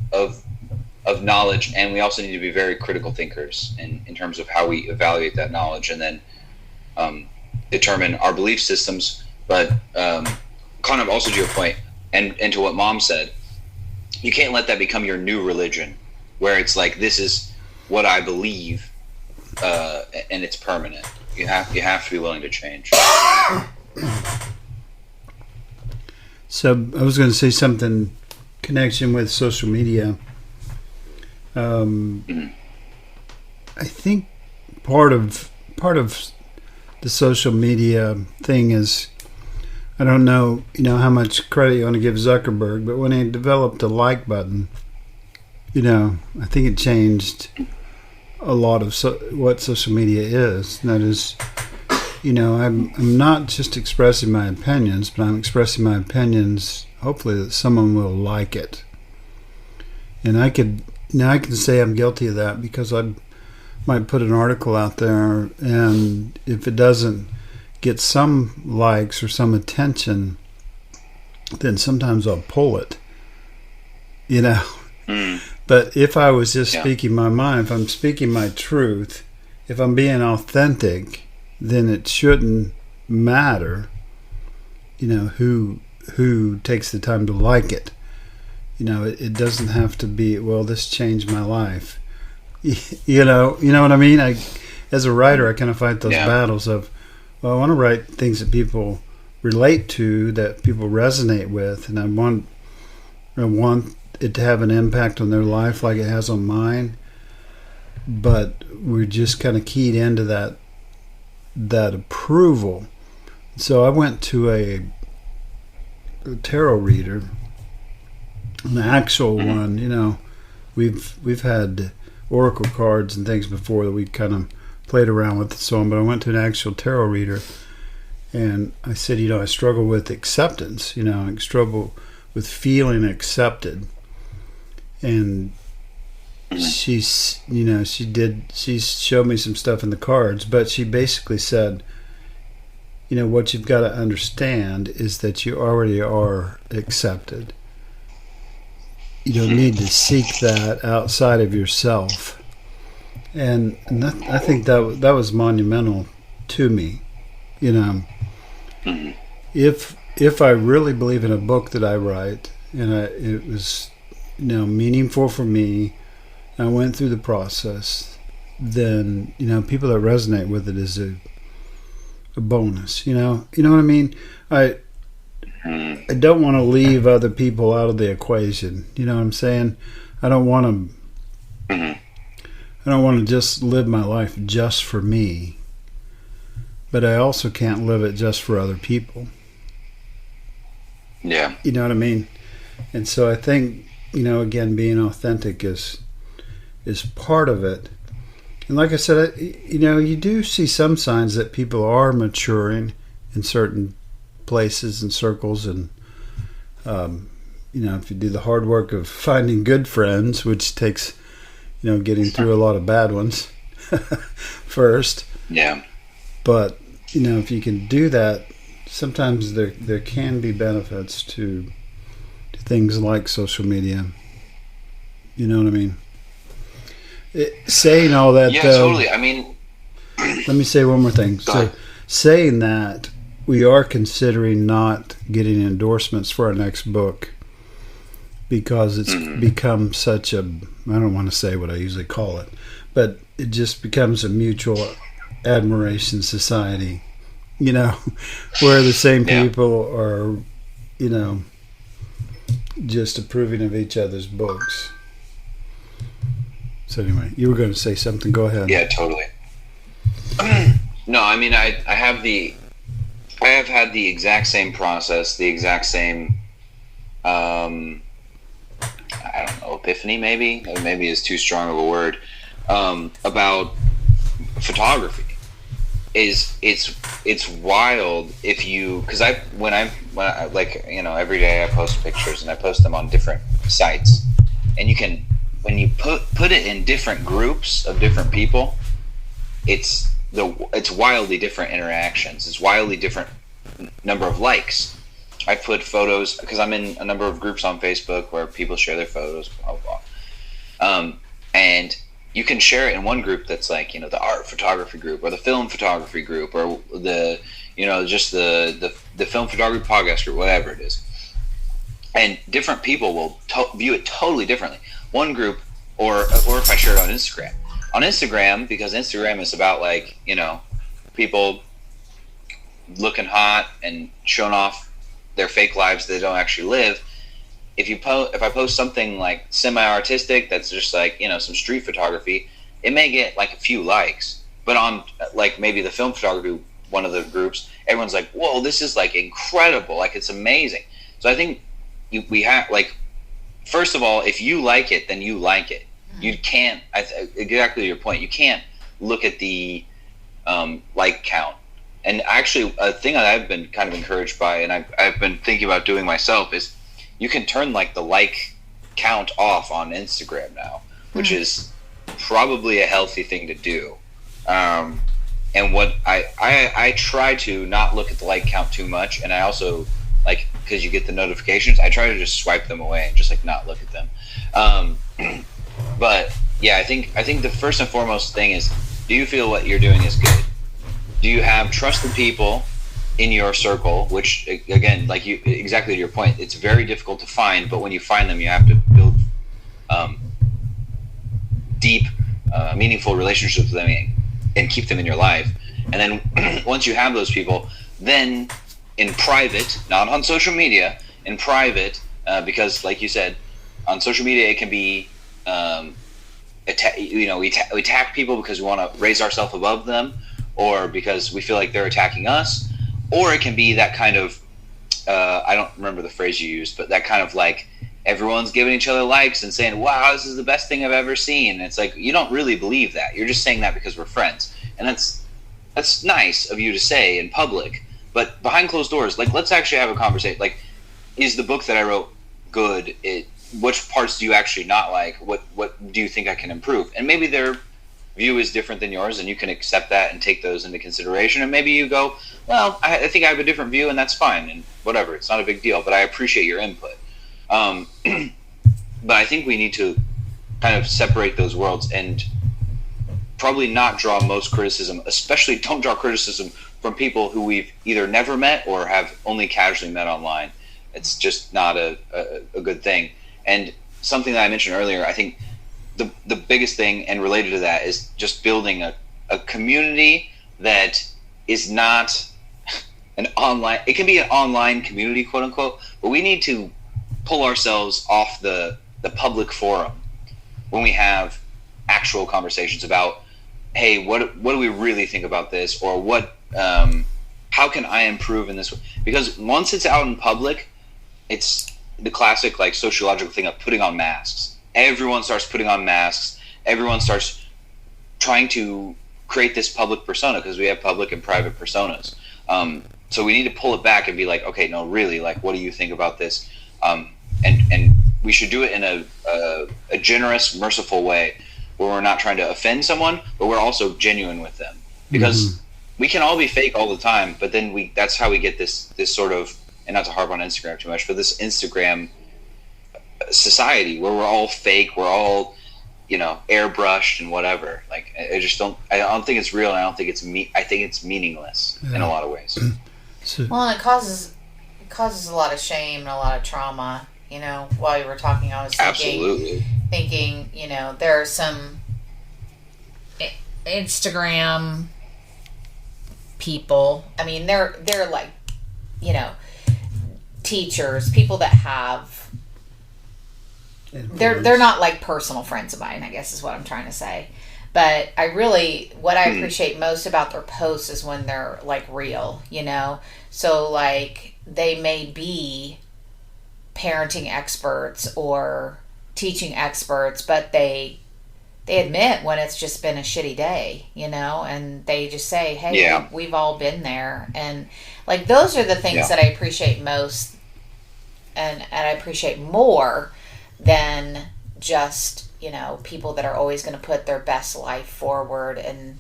knowledge, and we also need to be very critical thinkers in terms of how we evaluate that knowledge, and then determine our belief systems. But kind of also to your point, and to what Mom said, you can't let that become your new religion, where it's like, this is what I believe, and it's permanent. You have to be willing to change. So I was going to say something connection with social media. I think part of the social media thing is, I don't know, how much credit you want to give Zuckerberg, but when he developed the like button, I think it changed a lot of what social media is. And that is, I'm not just expressing my opinions, but I'm expressing my opinions, hopefully that someone will like it. And I can say I'm guilty of that, because I might put an article out there, and if it doesn't get some likes or some attention, then sometimes I'll pull it, But if I was just speaking my mind, if I'm speaking my truth, if I'm being authentic, then it shouldn't matter, who takes the time to like it. It doesn't have to be, well, this changed my life. You know what I mean? As a writer, I kind of fight those battles of, well, I want to write things that people relate to, that people resonate with, and I want it to have an impact on their life like it has on mine. But we're just kind of keyed into that approval. So I went to a tarot reader, an actual one. We've had oracle cards and things before that we kind of played around with and so on, but I went to an actual tarot reader, and I said, I struggle with acceptance. I struggle with feeling accepted. And she showed me some stuff in the cards, but she basically said, what you've got to understand is that you already are accepted. You don't need to seek that outside of yourself. And I think that was monumental to me. If I really believe in a book that I write, and it was meaningful for me, I went through the process, then people that resonate with it is a bonus. You know what I mean? I don't want to leave other people out of the equation. You know what I'm saying? I don't want to just live my life just for me, but I also can't live it just for other people. Yeah. You know what I mean? And so I think, again, being authentic is part of it. And like I said, you do see some signs that people are maturing in certain places and circles, and if you do the hard work of finding good friends, which takes getting through a lot of bad ones first. Yeah. But if you can do that, sometimes there can be benefits to things like social media. You know what I mean? Saying all that, though, totally. I mean, let me say one more thing. So, saying that, we are considering not getting endorsements for our next book, because it's become such a, I don't want to say what I usually call it, but it just becomes a mutual admiration society, where the same people are, just approving of each other's books. So anyway, you were going to say something. Go ahead. Yeah, totally. No, I mean, I have had the exact same process, the exact same I don't know, epiphany maybe is too strong of a word, about photography. It's wild if you, because when I like, every day I post pictures and I post them on different sites, and you can, when you put it in different groups of different people, it's wildly different interactions. It's wildly different number of likes. I put photos because I'm in a number of groups on Facebook where people share their photos, blah blah blah. And you can share it in one group that's like, the art photography group or the film photography group or the, just the film photography podcast group, whatever it is. And different people will view it totally differently. One group, or if I share it on Instagram. On Instagram, because Instagram is about like, people looking hot and showing off their fake lives they don't actually live. If I post something like semi-artistic that's just like, some street photography, it may get like a few likes. But on like maybe the film photography, one of the groups, everyone's like, whoa, this is like incredible, like it's amazing. So I think we have, like, first of all, if you like it, then you like it. You can't, exactly your point, you can't look at the like count. And actually, a thing that I've been kind of encouraged by, and I've been thinking about doing myself, is you can turn like the like count off on Instagram now, which is probably a healthy thing to do. And what I try to not look at the like count too much, and I also, like, because you get the notifications, I try to just swipe them away and just like not look at them. But yeah, I think the first and foremost thing is, do you feel what you're doing is good? Do you have trusted people in your circle, which, again, like you, exactly to your point, it's very difficult to find, but when you find them, you have to build deep, meaningful relationships with them and keep them in your life. And then once you have those people, then in private, not on social media, in private, because like you said, on social media it can be, we attack people because we want to raise ourselves above them, or because we feel like they're attacking us, or it can be that kind of, I don't remember the phrase you used, but that kind of like, everyone's giving each other likes and saying, wow, this is the best thing I've ever seen. And it's like, you don't really believe that. You're just saying that because we're friends. And that's nice of you to say in public, but behind closed doors, like, let's actually have a conversation. Like, is the book that I wrote good? Which parts do you actually not like? What do you think I can improve? And maybe their view is different than yours, and you can accept that and take those into consideration. And maybe you go, well, I think I have a different view, and that's fine, and whatever. It's not a big deal, but I appreciate your input. But I think we need to kind of separate those worlds and probably not draw most criticism, especially don't draw criticism from people who we've either never met or have only casually met online. It's just not a good thing. And something that I mentioned earlier, I think the biggest thing, and related to that, is just building a community that is not an online, it can be an online community, quote unquote, but we need to pull ourselves off the public forum when we have actual conversations about, hey, what do we really think about this, or what, how can I improve in this way? Because once it's out in public, it's the classic like sociological thing of putting on masks. Everyone starts putting on masks. Everyone starts trying to create this public persona, because we have public and private personas. So we need to pull it back and be like, okay, no, really, like, what do you think about this? And we should do it in a generous, merciful way, where we're not trying to offend someone, but we're also genuine with them. Because we can all be fake all the time, but then that's how we get this sort of, and not to harp on Instagram too much, but this Instagram society where we're all fake, we're all, airbrushed and whatever. Like, I don't think it's real, and I don't think I think it's meaningless in a lot of ways. Well, and it causes a lot of shame and a lot of trauma. While you were talking, I was thinking, there are some Instagram people. I mean, they're like, teachers, people that have, they're not like personal friends of mine, I guess is what I'm trying to say. But what I appreciate most about their posts is when they're like real, So like, they may be parenting experts or teaching experts, but they admit when it's just been a shitty day, and they just say, hey, Yeah. we've all been there. And like, those are the things that I appreciate most, and I appreciate more than just, people that are always going to put their best life forward. And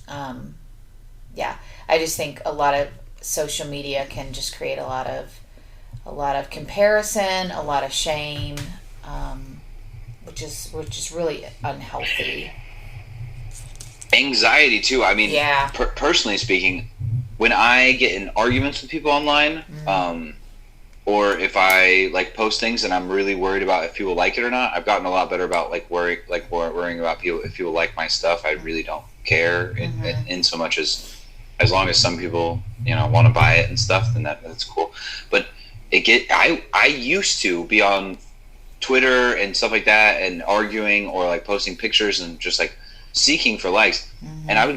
I just think a lot of social media can just create a lot of comparison, a lot of shame, which is really unhealthy. Anxiety too. I mean, Yeah. Personally speaking, when I get in arguments with people online, or if I like post things and I'm really worried about if people like it or not, I've gotten a lot better about worrying about people if people like my stuff. I really don't care in so much as long as some people want to buy it and stuff, then that's cool. But I used to be on Twitter and stuff like that and arguing or like posting pictures and just like seeking for likes, and I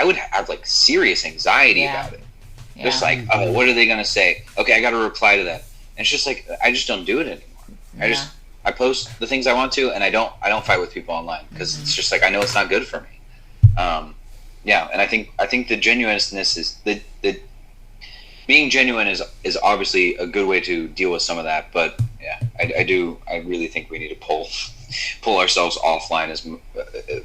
would have like serious anxiety about it. Just like, oh, what are they gonna say? Okay, I got to reply to that. And it's just like, I just don't do it anymore. I post the things I want to, and I don't fight with people online because it's just like, I know it's not good for me. And I think the genuineness is the being genuine is obviously a good way to deal with some of that. But I really think we need to pull ourselves offline as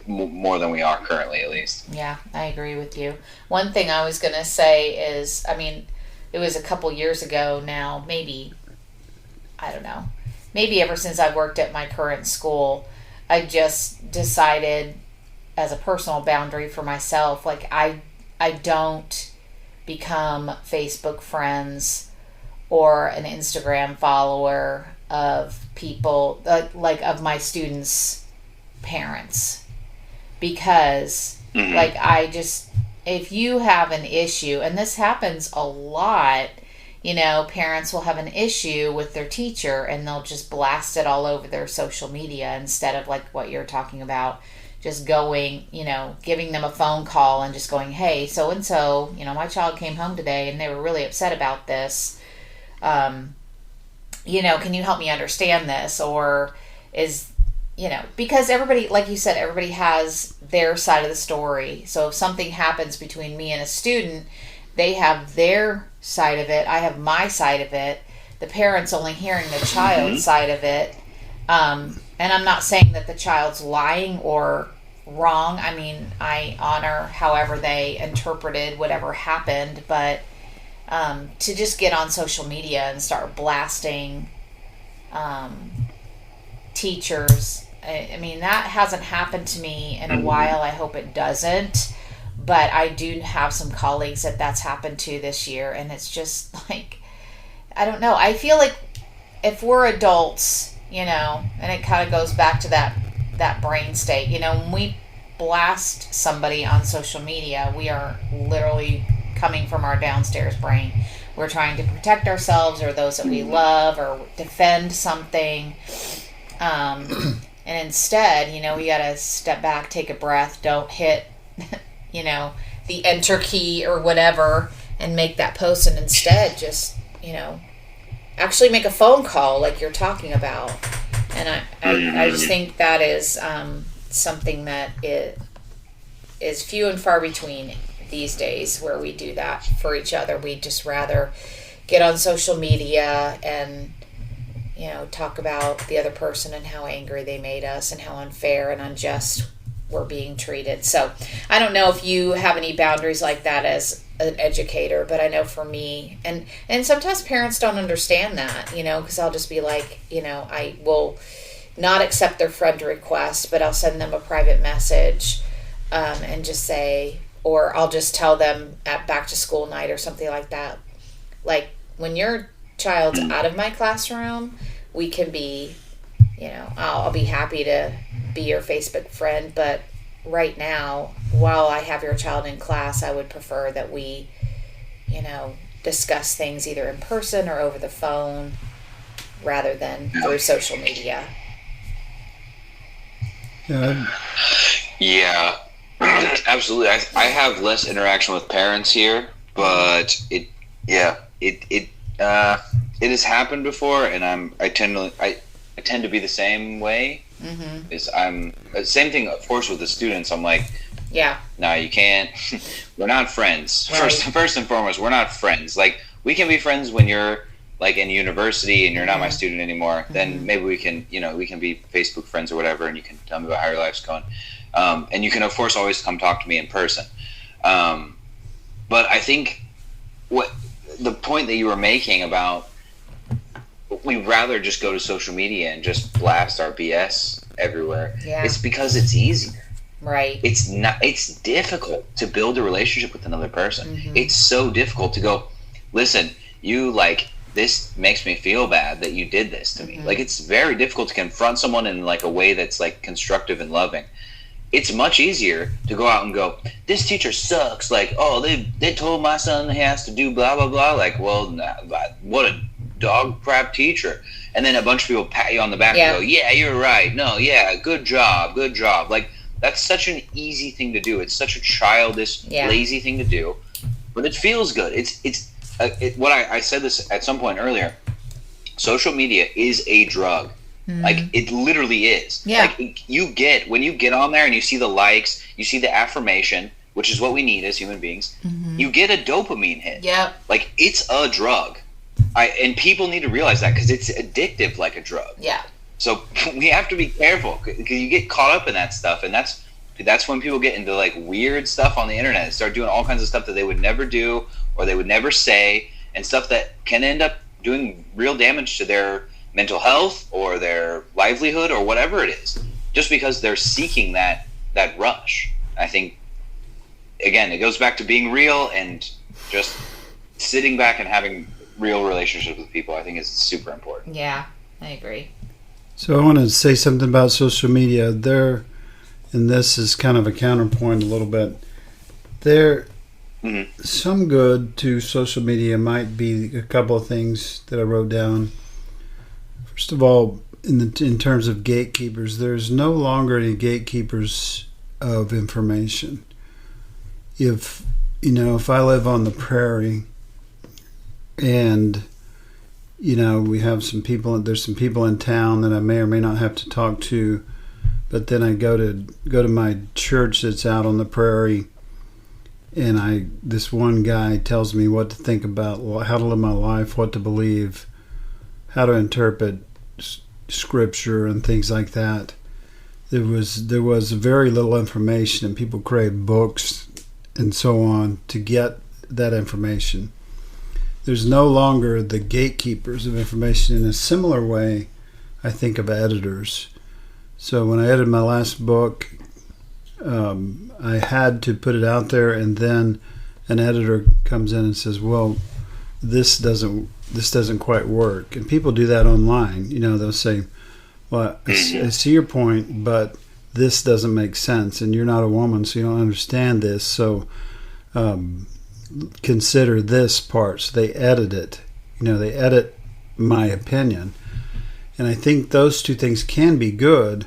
more than we are currently, at least. Yeah, I agree with you. One thing I was gonna say is, I mean, it was a couple years ago now, maybe, I don't know, maybe ever since I worked at my current school, I just decided as a personal boundary for myself, like I don't become Facebook friends or an Instagram follower of people, like of my students' parents, because like if you have an issue, and this happens a lot, parents will have an issue with their teacher and they'll just blast it all over their social media instead of like what you're talking about, just going, giving them a phone call and just going, hey, so and so, my child came home today and they were really upset about this. Can you help me understand this? Or because everybody, like you said, everybody has their side of the story. So if something happens between me and a student, they have their side of it. I have my side of it. The parent's only hearing the child's side of it. And I'm not saying that the child's lying or wrong. I mean, I honor however they interpreted whatever happened, but to just get on social media and start blasting teachers, I mean, that hasn't happened to me in a while. I hope it doesn't, but I do have some colleagues that's happened to this year, and it's just like, I don't know. I feel like if we're adults, and it kind of goes back to that brain state, when we blast somebody on social media, we are literally coming from our downstairs brain. We're trying to protect ourselves or those that we love or defend something. And instead, we got to step back, take a breath, don't hit, the enter key or whatever and make that post, and instead just, actually make a phone call like you're talking about. And I just think that is something that is few and far between these days where we do that for each other. We just rather get on social media and talk about the other person and how angry they made us and how unfair and unjust we're being treated. So I don't know if you have any boundaries like that as an educator, but I know for me, and sometimes parents don't understand that, because I'll just be like, I will not accept their friend request, but I'll send them a private message and just say, or I'll just tell them at back to school night or something like that, like, when your child's out of my classroom, we can be, I'll be happy to be your Facebook friend, but right now, while I have your child in class, I would prefer that we, discuss things either in person or over the phone rather than through social media. Yeah, Absolutely. I have less interaction with parents here, but it has happened before, and I tend to be the same way. Mm-hmm. Is I'm same thing, of course, with the students. I'm like, Yeah. no, you can't. We're not friends. Right. First and foremost, we're not friends. Like, we can be friends when you're like in university and you're not my student anymore. Then maybe we can be Facebook friends or whatever, and you can tell me about how your life's going. And you can, of course, always come talk to me in person. But I think what the point that you were making about we'd rather just go to social media and just blast our BS everywhere. Yeah. It's because it's easier. Right. It's difficult to build a relationship with another person. It's so difficult to go, listen, you like this makes me feel bad that you did this to me. Like, it's very difficult to confront someone in like a way that's like constructive and loving. It's much easier to go out and go, this teacher sucks. Like, oh, they told my son he has to do blah blah blah. Like, well, what a dog crap teacher. And then a bunch of people pat you on the back and go, yeah, you're right. No, yeah, good job. Like, that's such an easy thing to do. It's such a childish, lazy thing to do, but it feels good. It's what I said this at some point earlier. Social media is a drug. Like, it literally is. Yeah. Like, when you get on there and you see the likes, you see the affirmation, which is what we need as human beings. You get a dopamine hit. Yep. Like, it's a drug. And people need to realize that, because it's addictive like a drug. Yeah. So we have to be careful, because you get caught up in that stuff, and that's when people get into like weird stuff on the internet and start doing all kinds of stuff that they would never do or they would never say, and stuff that can end up doing real damage to their mental health or their livelihood or whatever it is, just because they're seeking that rush. I think, again, it goes back to being real and just sitting back and having real relationships with people. I think is super important. Yeah, I agree. So I want to say something about social media. There, and this is kind of a counterpoint a little bit. There, some good to social media might be a couple of things that I wrote down. First of all, in terms of gatekeepers, there's no longer any gatekeepers of information. If I live on the prairie, and we have there's some people in town that I may or may not have to talk to, but then I go to my church that's out on the prairie, and this one guy tells me what to think about, how to live my life, what to believe, how to interpret scripture and things like that. There was very little information, and people create books and so on to get that information. There's no longer the gatekeepers of information. In a similar way, I think of editors. So when I edited my last book, I had to put it out there, and then an editor comes in and says, well, this doesn't quite work. And people do that online. They'll say, well, I see your point, but this doesn't make sense, and you're not a woman, so you don't understand this, so consider this part. So they edit it. They edit my opinion. And I think those two things can be good,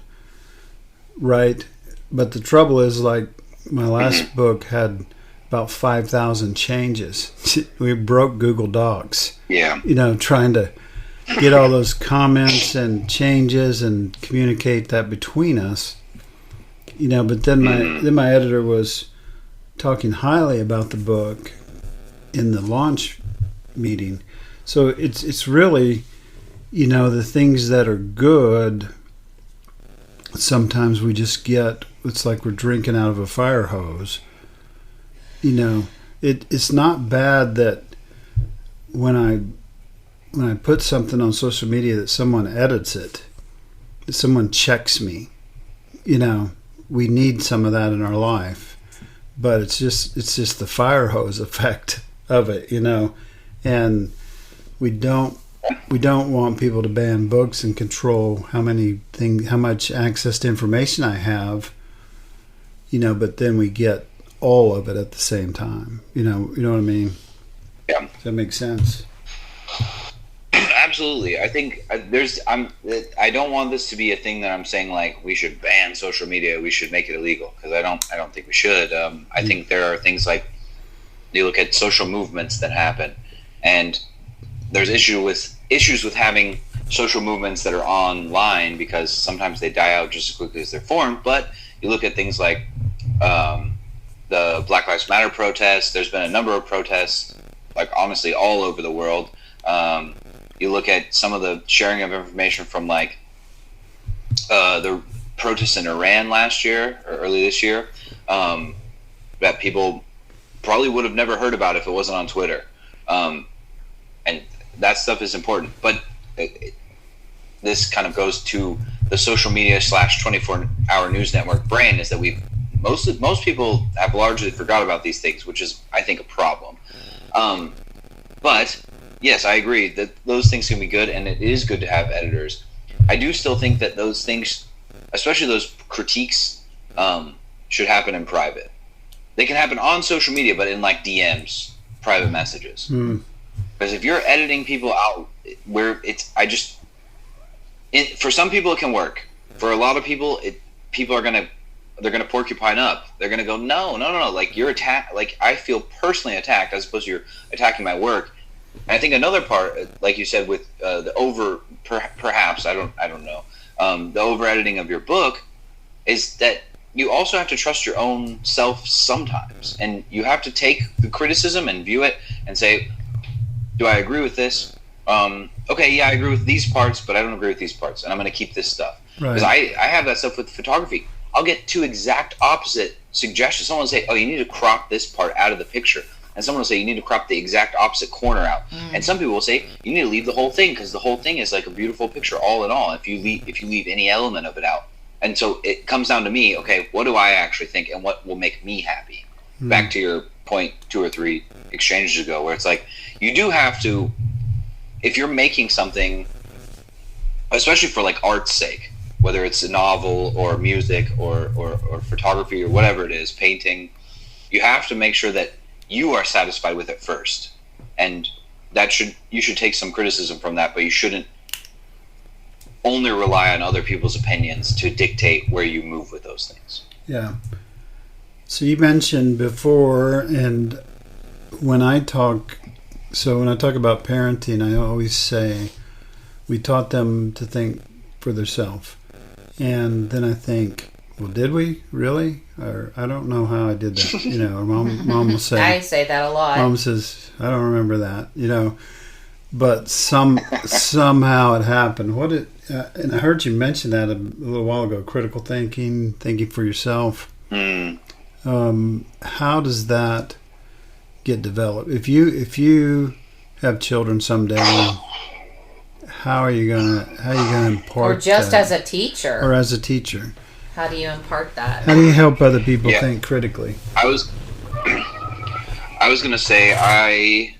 right? But the trouble is, like, my last book had about 5,000 changes. We broke Google Docs. Yeah. Trying to get all those comments and changes and communicate that between us. But then my editor was talking highly about the book in the launch meeting. So it's really, the things that are good, sometimes we just get, it's like we're drinking out of a fire hose. It's not bad that when I put something on social media that someone edits it, that someone checks me. We need some of that in our life, but it's just the fire hose effect of it, and we don't want people to ban books and control how much access to information I have, but then we get all of it at the same time. You know what I mean? Yeah. Does that make sense? Absolutely. I think I don't want this to be a thing that I'm saying like we should ban social media, we should make it illegal, because I don't think we should. I think there are things like, you look at social movements that happen, and there's issue with issues with having social movements that are online because sometimes they die out just as quickly as they're formed. But you look at things like the Black Lives Matter protests. There's been a number of protests, like honestly, all over the world. You look at some of the sharing of information from like the protests in Iran last year or early this year that people probably would have never heard about if it wasn't on Twitter. And that stuff is important. But this kind of goes to the social media / 24-hour news network brain, is that most people have largely forgot about these things, which is, I think, a problem. But yes, I agree that those things can be good, and it is good to have editors. I do still think that those things, especially those critiques, should happen in private. They can happen on social media, but in like DMs, private messages. Because if you're editing people out, where for some people it can work. For a lot of people, they're gonna porcupine up. They're gonna go, no. Like you're attacked. Like I feel personally attacked as opposed to you're attacking my work. And I think another part, like you said, with the perhaps I don't know, the over editing of your book, is that you also have to trust your own self sometimes, and you have to take the criticism and view it and say, do I agree with this? Okay, yeah, I agree with these parts, but I don't agree with these parts, and I'm going to keep this stuff. Because I have that stuff with photography. I'll get two exact opposite suggestions. Someone will say, oh, you need to crop this part out of the picture. And someone will say, you need to crop the exact opposite corner out. And some people will say, you need to leave the whole thing, because the whole thing is like a beautiful picture all in all, if you leave any element of it out. And so it comes down to me, okay, what do I actually think, and what will make me happy? Back to your point 2 or 3 exchanges ago, where it's like, you do have to, if you're making something, especially for like art's sake, whether it's a novel or music or photography or whatever it is, painting, you have to make sure that you are satisfied with it first. And you should take some criticism from that, but you shouldn't only rely on other people's opinions to dictate where you move with those things. Yeah. So you mentioned before, and when I talk about parenting, I always say we taught them to think for themselves. And then I think, well, did we really? Or I don't know how I did that. Or mom will say. I say that a lot. Mom says, I don't remember that. But somehow it happened. And I heard you mention that a little while ago. Critical thinking for yourself. How does that get developed? If you have children someday, how are you gonna impart? Or just that? as a teacher. Or as a teacher. How do you impart that? How do you help other people think critically? I was gonna say I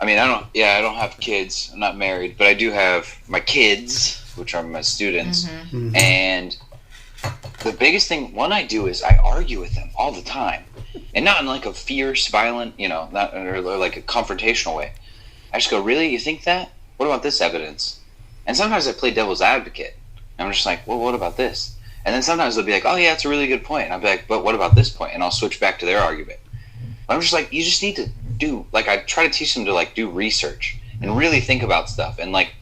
don't have kids. I'm not married, but I do have my kids, which are my students. And the biggest thing I do is I argue with them all the time, and not in like a fierce, violent, not or like a confrontational way. I just go, really? You think that? What about this evidence? And sometimes I play devil's advocate. And I'm just like, well, what about this? And then sometimes they'll be like, oh yeah, it's a really good point. And I'll be like, but what about this point? And I'll switch back to their argument. But I'm just like, you just need to I try to teach them to like do research and really think about stuff. And like,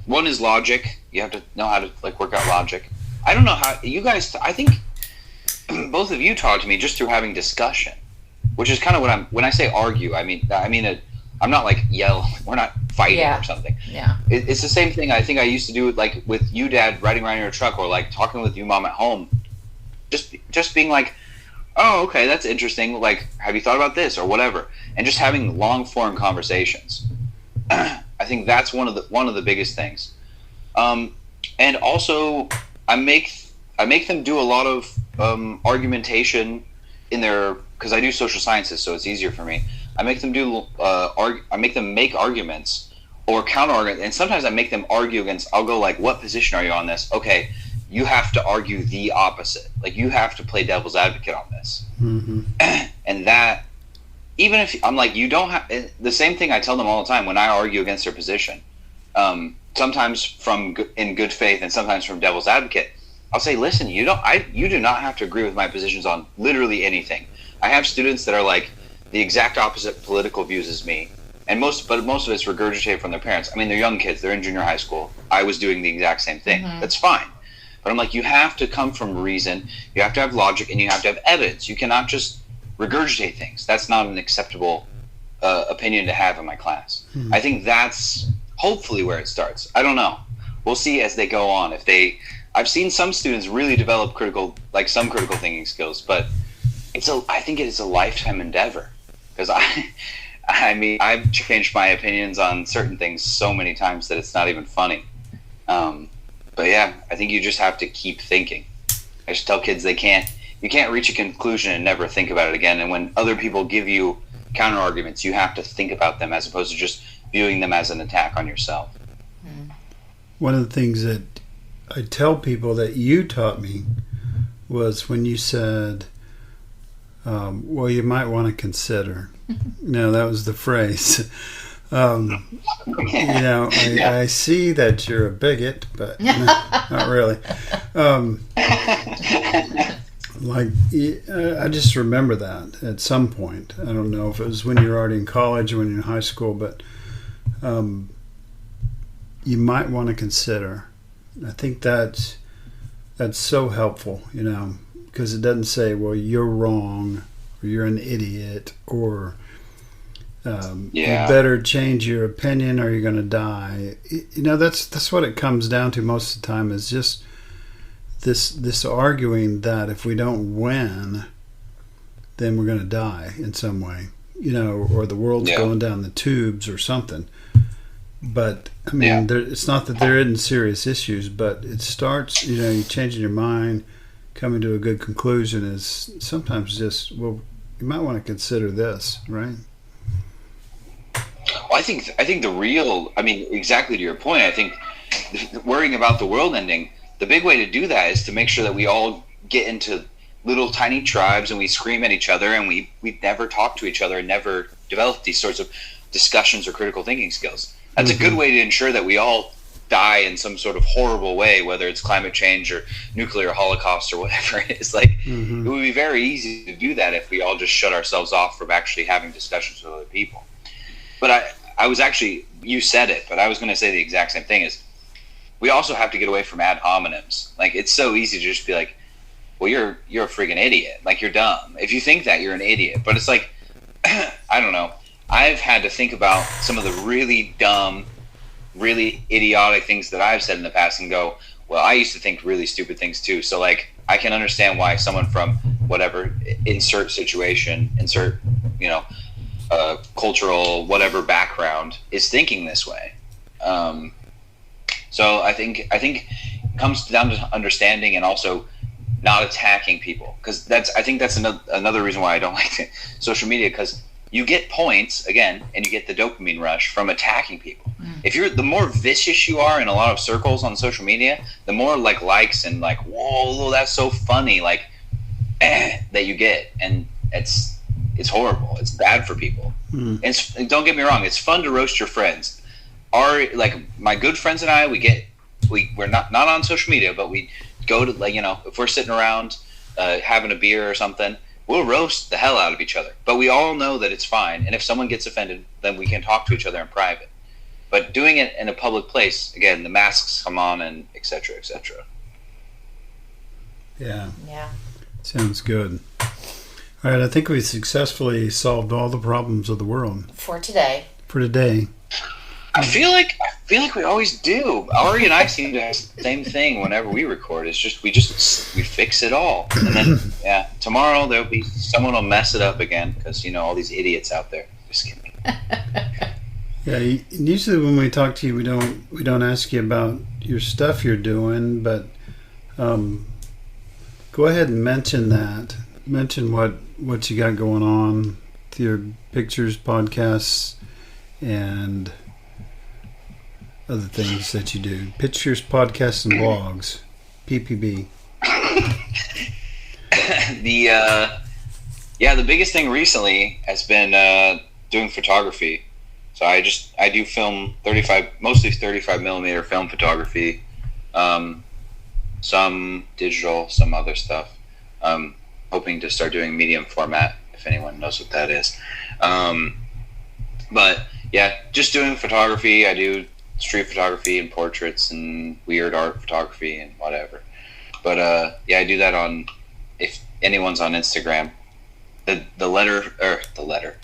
one is logic. You have to know how to like work out logic. I don't know how you guys, I think both of you taught to me just through having discussion, which is kind of when I say argue, I mean I'm not like yell. We're not fighting or something. Yeah. It's the same thing I think I used to do like with you, Dad, riding around in your truck, or like talking with you, Mom, at home. Just being like, oh, okay, that's interesting. Like, have you thought about this or whatever? And just having long form conversations. I think that's one of the biggest things. And also, I make them do a lot of argumentation in their, because I do social sciences, so it's easier for me. I make them make arguments or counter arguments, and sometimes I make them argue against. I'll go like, "What position are you on this?" Okay, you have to argue the opposite. Like you have to play devil's advocate on this, and that even if I'm like, you don't have the same thing. I tell them all the time when I argue against their position. Sometimes in good faith, and sometimes from devil's advocate. I'll say, listen, you do not have to agree with my positions on literally anything. I have students that are like the exact opposite political views as me, most of it's regurgitated from their parents. I mean, they're young kids. They're in junior high school. I was doing the exact same thing. That's fine. But I'm like, you have to come from reason. You have to have logic, and you have to have evidence. You cannot just regurgitate things. That's not an acceptable opinion to have in my class. I think that's hopefully where it starts. I don't know. We'll see as they go on. I've seen some students really develop critical thinking skills, but I think it is a lifetime endeavor, because I mean, I've changed my opinions on certain things so many times that it's not even funny. But yeah, I think you just have to keep thinking. I just tell kids you can't reach a conclusion and never think about it again. And when other people give you counter arguments, you have to think about them as opposed to just viewing them as an attack on yourself. One of the things that I tell people that you taught me was when you said, well, you might want to consider. No, that was the phrase. I see that you're a bigot, but not really. I just remember that at some point. I don't know if it was when you were already in college or when you were in high school, but you might want to consider. I think that's so helpful, because it doesn't say, well, you're wrong, or you're an idiot, or you better change your opinion or you're going to die. That's what it comes down to most of the time, is just this arguing that if we don't win, then we're going to die in some way, or the world's going down the tubes or something. But I mean, it's not that there isn't serious issues, but it starts, you changing your mind, coming to a good conclusion is sometimes just, well, you might want to consider this, right? Well, I think exactly to your point, I think worrying about the world ending, the big way to do that is to make sure that we all get into little tiny tribes and we scream at each other and we never talk to each other and never develop these sorts of discussions or critical thinking skills. That's a good way to ensure that we all die in some sort of horrible way, whether it's climate change or nuclear holocaust or whatever it is. It would be very easy to do that if we all just shut ourselves off from actually having discussions with other people. But I was actually, you said it, but I was going to say the exact same thing, is we also have to get away from ad hominems. It's so easy to just be like, well, you're a friggin' idiot. You're dumb. If you think that, you're an idiot. But it's like, I don't know. I've had to think about some of the really dumb, really idiotic things that I've said in the past and go, well, I used to think really stupid things too. So I can understand why someone from whatever, insert situation, cultural whatever background is thinking this way. So I think it comes down to understanding and also not attacking people, because I think that's another reason why I don't like social media, because you get points again, and you get the dopamine rush from attacking people. If the more vicious you are in a lot of circles on social media, the more likes and whoa, that's so funny, that you get, and it's horrible. It's bad for people. And don't get me wrong, it's fun to roast your friends. My good friends and I, we're not on social media, but we go to if we're sitting around having a beer or something, we'll roast the hell out of each other. But we all know that it's fine, and if someone gets offended, then we can talk to each other in private. But doing it in a public place, again, the masks come on, and et cetera, et cetera. Yeah. Sounds good. All right, I think we successfully solved all the problems of the world for today. I feel like we always do. Ari and I seem to have the same thing whenever we record. It's just we fix it all, and then tomorrow there'll be someone will mess it up again because all these idiots out there. Just kidding. Yeah, usually when we talk to you, we don't ask you about your stuff you're doing, but go ahead and mention that. Mention what you got going on with your pictures, podcasts, and other things that you do. Pictures, podcasts, and blogs. PPB. The biggest thing recently has been doing photography. So I do film mostly 35 millimeter film photography, some digital, some other stuff. Hoping to start doing medium format, if anyone knows what that is. But yeah, just doing photography. I do street photography and portraits and weird art photography and whatever. But yeah, I do that on, if anyone's on Instagram, the letter.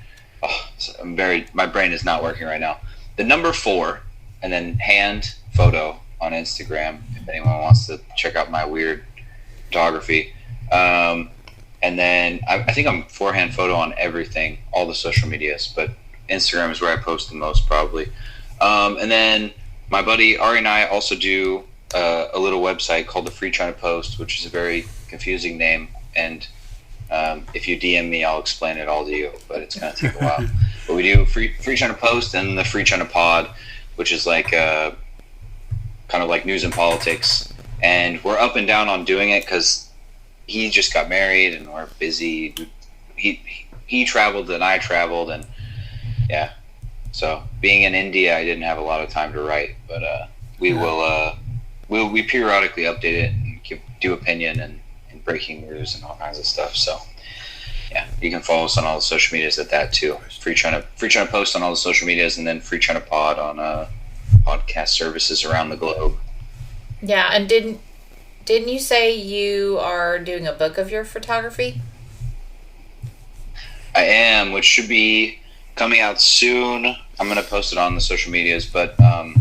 Oh, my brain is not working right now. The number 4 and then hand photo on Instagram. If anyone wants to check out my weird photography. And then I think I'm forehand photo on everything, all the social medias, but Instagram is where I post the most probably. And then my buddy Ari and I also do a little website called the Free China Post, which is a very confusing name. And if you DM me, I'll explain it all to you, but it's going to take a while. But we do Free China Post and the Free China Pod, which is like kind of like news and politics. And we're up and down on doing it because he just got married and we're busy. He traveled and I traveled, and yeah. So being in India, I didn't have a lot of time to write, but we periodically update it and do opinion and breaking news and all kinds of stuff. So yeah, you can follow us on all the social medias at that too. Free China Post on all the social medias, and then Free China Pod on podcast services around the globe. Yeah, and didn't you say you are doing a book of your photography? I am, which should be coming out soon. I'm going to post it on the social medias, but well,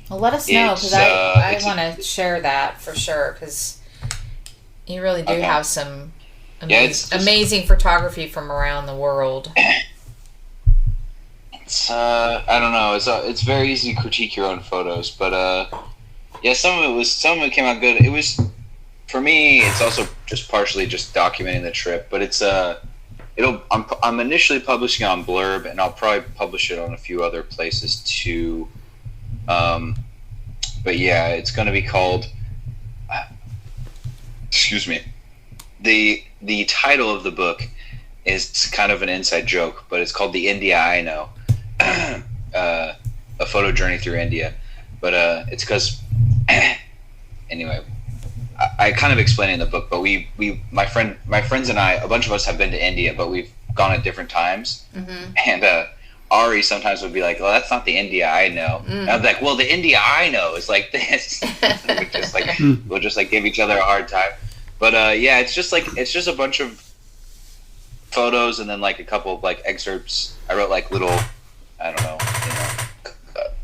let us know, because I want to share that for sure, because you really do have some amazing photography from around the world. It's I don't know. It's very easy to critique your own photos, but yeah, some of it came out good. It was, for me, it's also just partially just documenting the trip, but it's I'm initially publishing on Blurb, and I'll probably publish it on a few other places too. But yeah, it's going to be called. Excuse me. The title of the book is kind of an inside joke, but it's called The India I Know, a photo journey through India. But it's because anyway, I kind of explain it in the book, but my friends and I, a bunch of us have been to India, but we've gone at different times. Mm-hmm. And Ari sometimes would be like, "Well, that's not the India I know." And I'm like, "Well, the India I know is like this." We'll just give each other a hard time. But yeah, it's just a bunch of photos and then like a couple of like excerpts. I wrote like little, I don't know,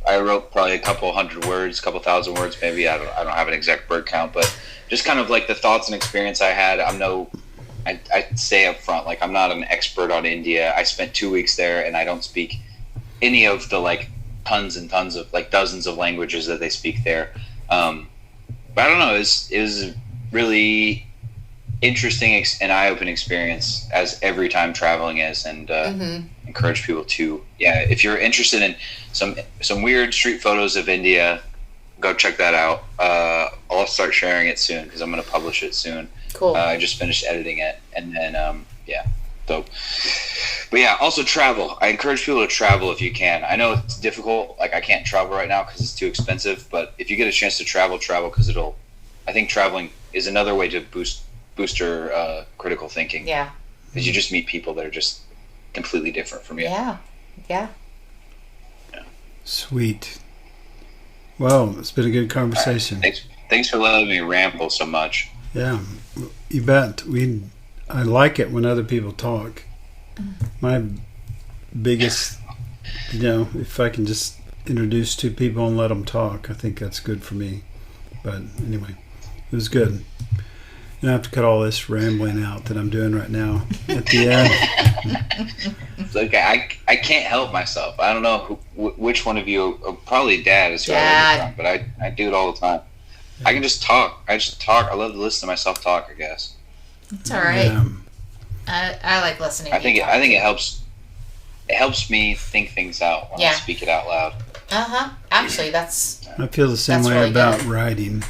I wrote probably a couple hundred words, a couple thousand words maybe. I don't have an exact word count, but just kind of like the thoughts and experience I had. I say up front, like, I'm not an expert on India. I spent 2 weeks there, and I don't speak any of the like tons and tons of like dozens of languages that they speak there. But I don't know. It was really interesting and eye-opening experience, as every time traveling is, and encourage people to, if you're interested in some weird street photos of India, go check that out. I'll start sharing it soon because I'm going to publish it soon. Cool. I just finished editing it, and then so. But yeah, also travel. I encourage people to travel if you can. I know it's difficult. Like, I can't travel right now because it's too expensive. But if you get a chance to travel because I think traveling is another way to boost your critical thinking. Yeah. Because you just meet people that are just completely different from you. Yeah. Sweet. Well, it's been a good conversation. Right. Thanks for letting me ramble so much. Yeah, you bet. I like it when other people talk. My biggest, if I can just introduce two people and let them talk, I think that's good for me. But anyway, it was good. You don't have to cut all this rambling out that I'm doing right now at the end. It's okay. I can't help myself. I don't know which one of you, probably Dad is who I learned from, but I do it all the time. I can just talk. I talk. I love to listen to myself talk, I guess. It's all right. Yeah. I like listening. I think it helps. It helps me think things out when I speak it out loud. Actually, that's. I feel the same way really about writing.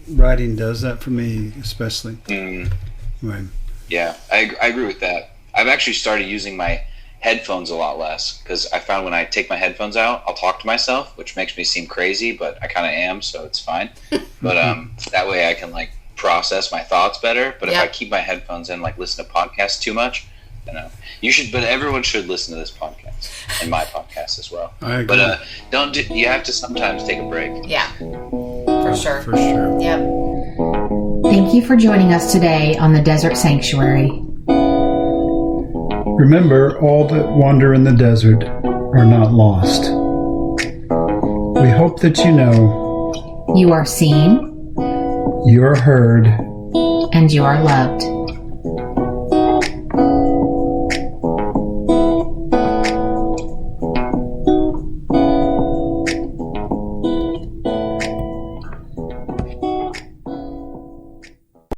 Writing does that for me, especially. Right. Yeah, I agree with that. I've actually started using my headphones a lot less, because I found when I take my headphones out, I'll talk to myself, which makes me seem crazy, but I kind of am, so it's fine. But that way I can like process my thoughts better. But if I keep my headphones in, like listen to podcasts too much, you should. But everyone should listen to this podcast. in my podcast as well. I agree. But you have to sometimes take a break. Yeah, for sure. For sure. Yep. Thank you for joining us today on the Desert Sanctuary. Remember, all that wander in the desert are not lost. We hope that you know You are seen you are heard and you are loved.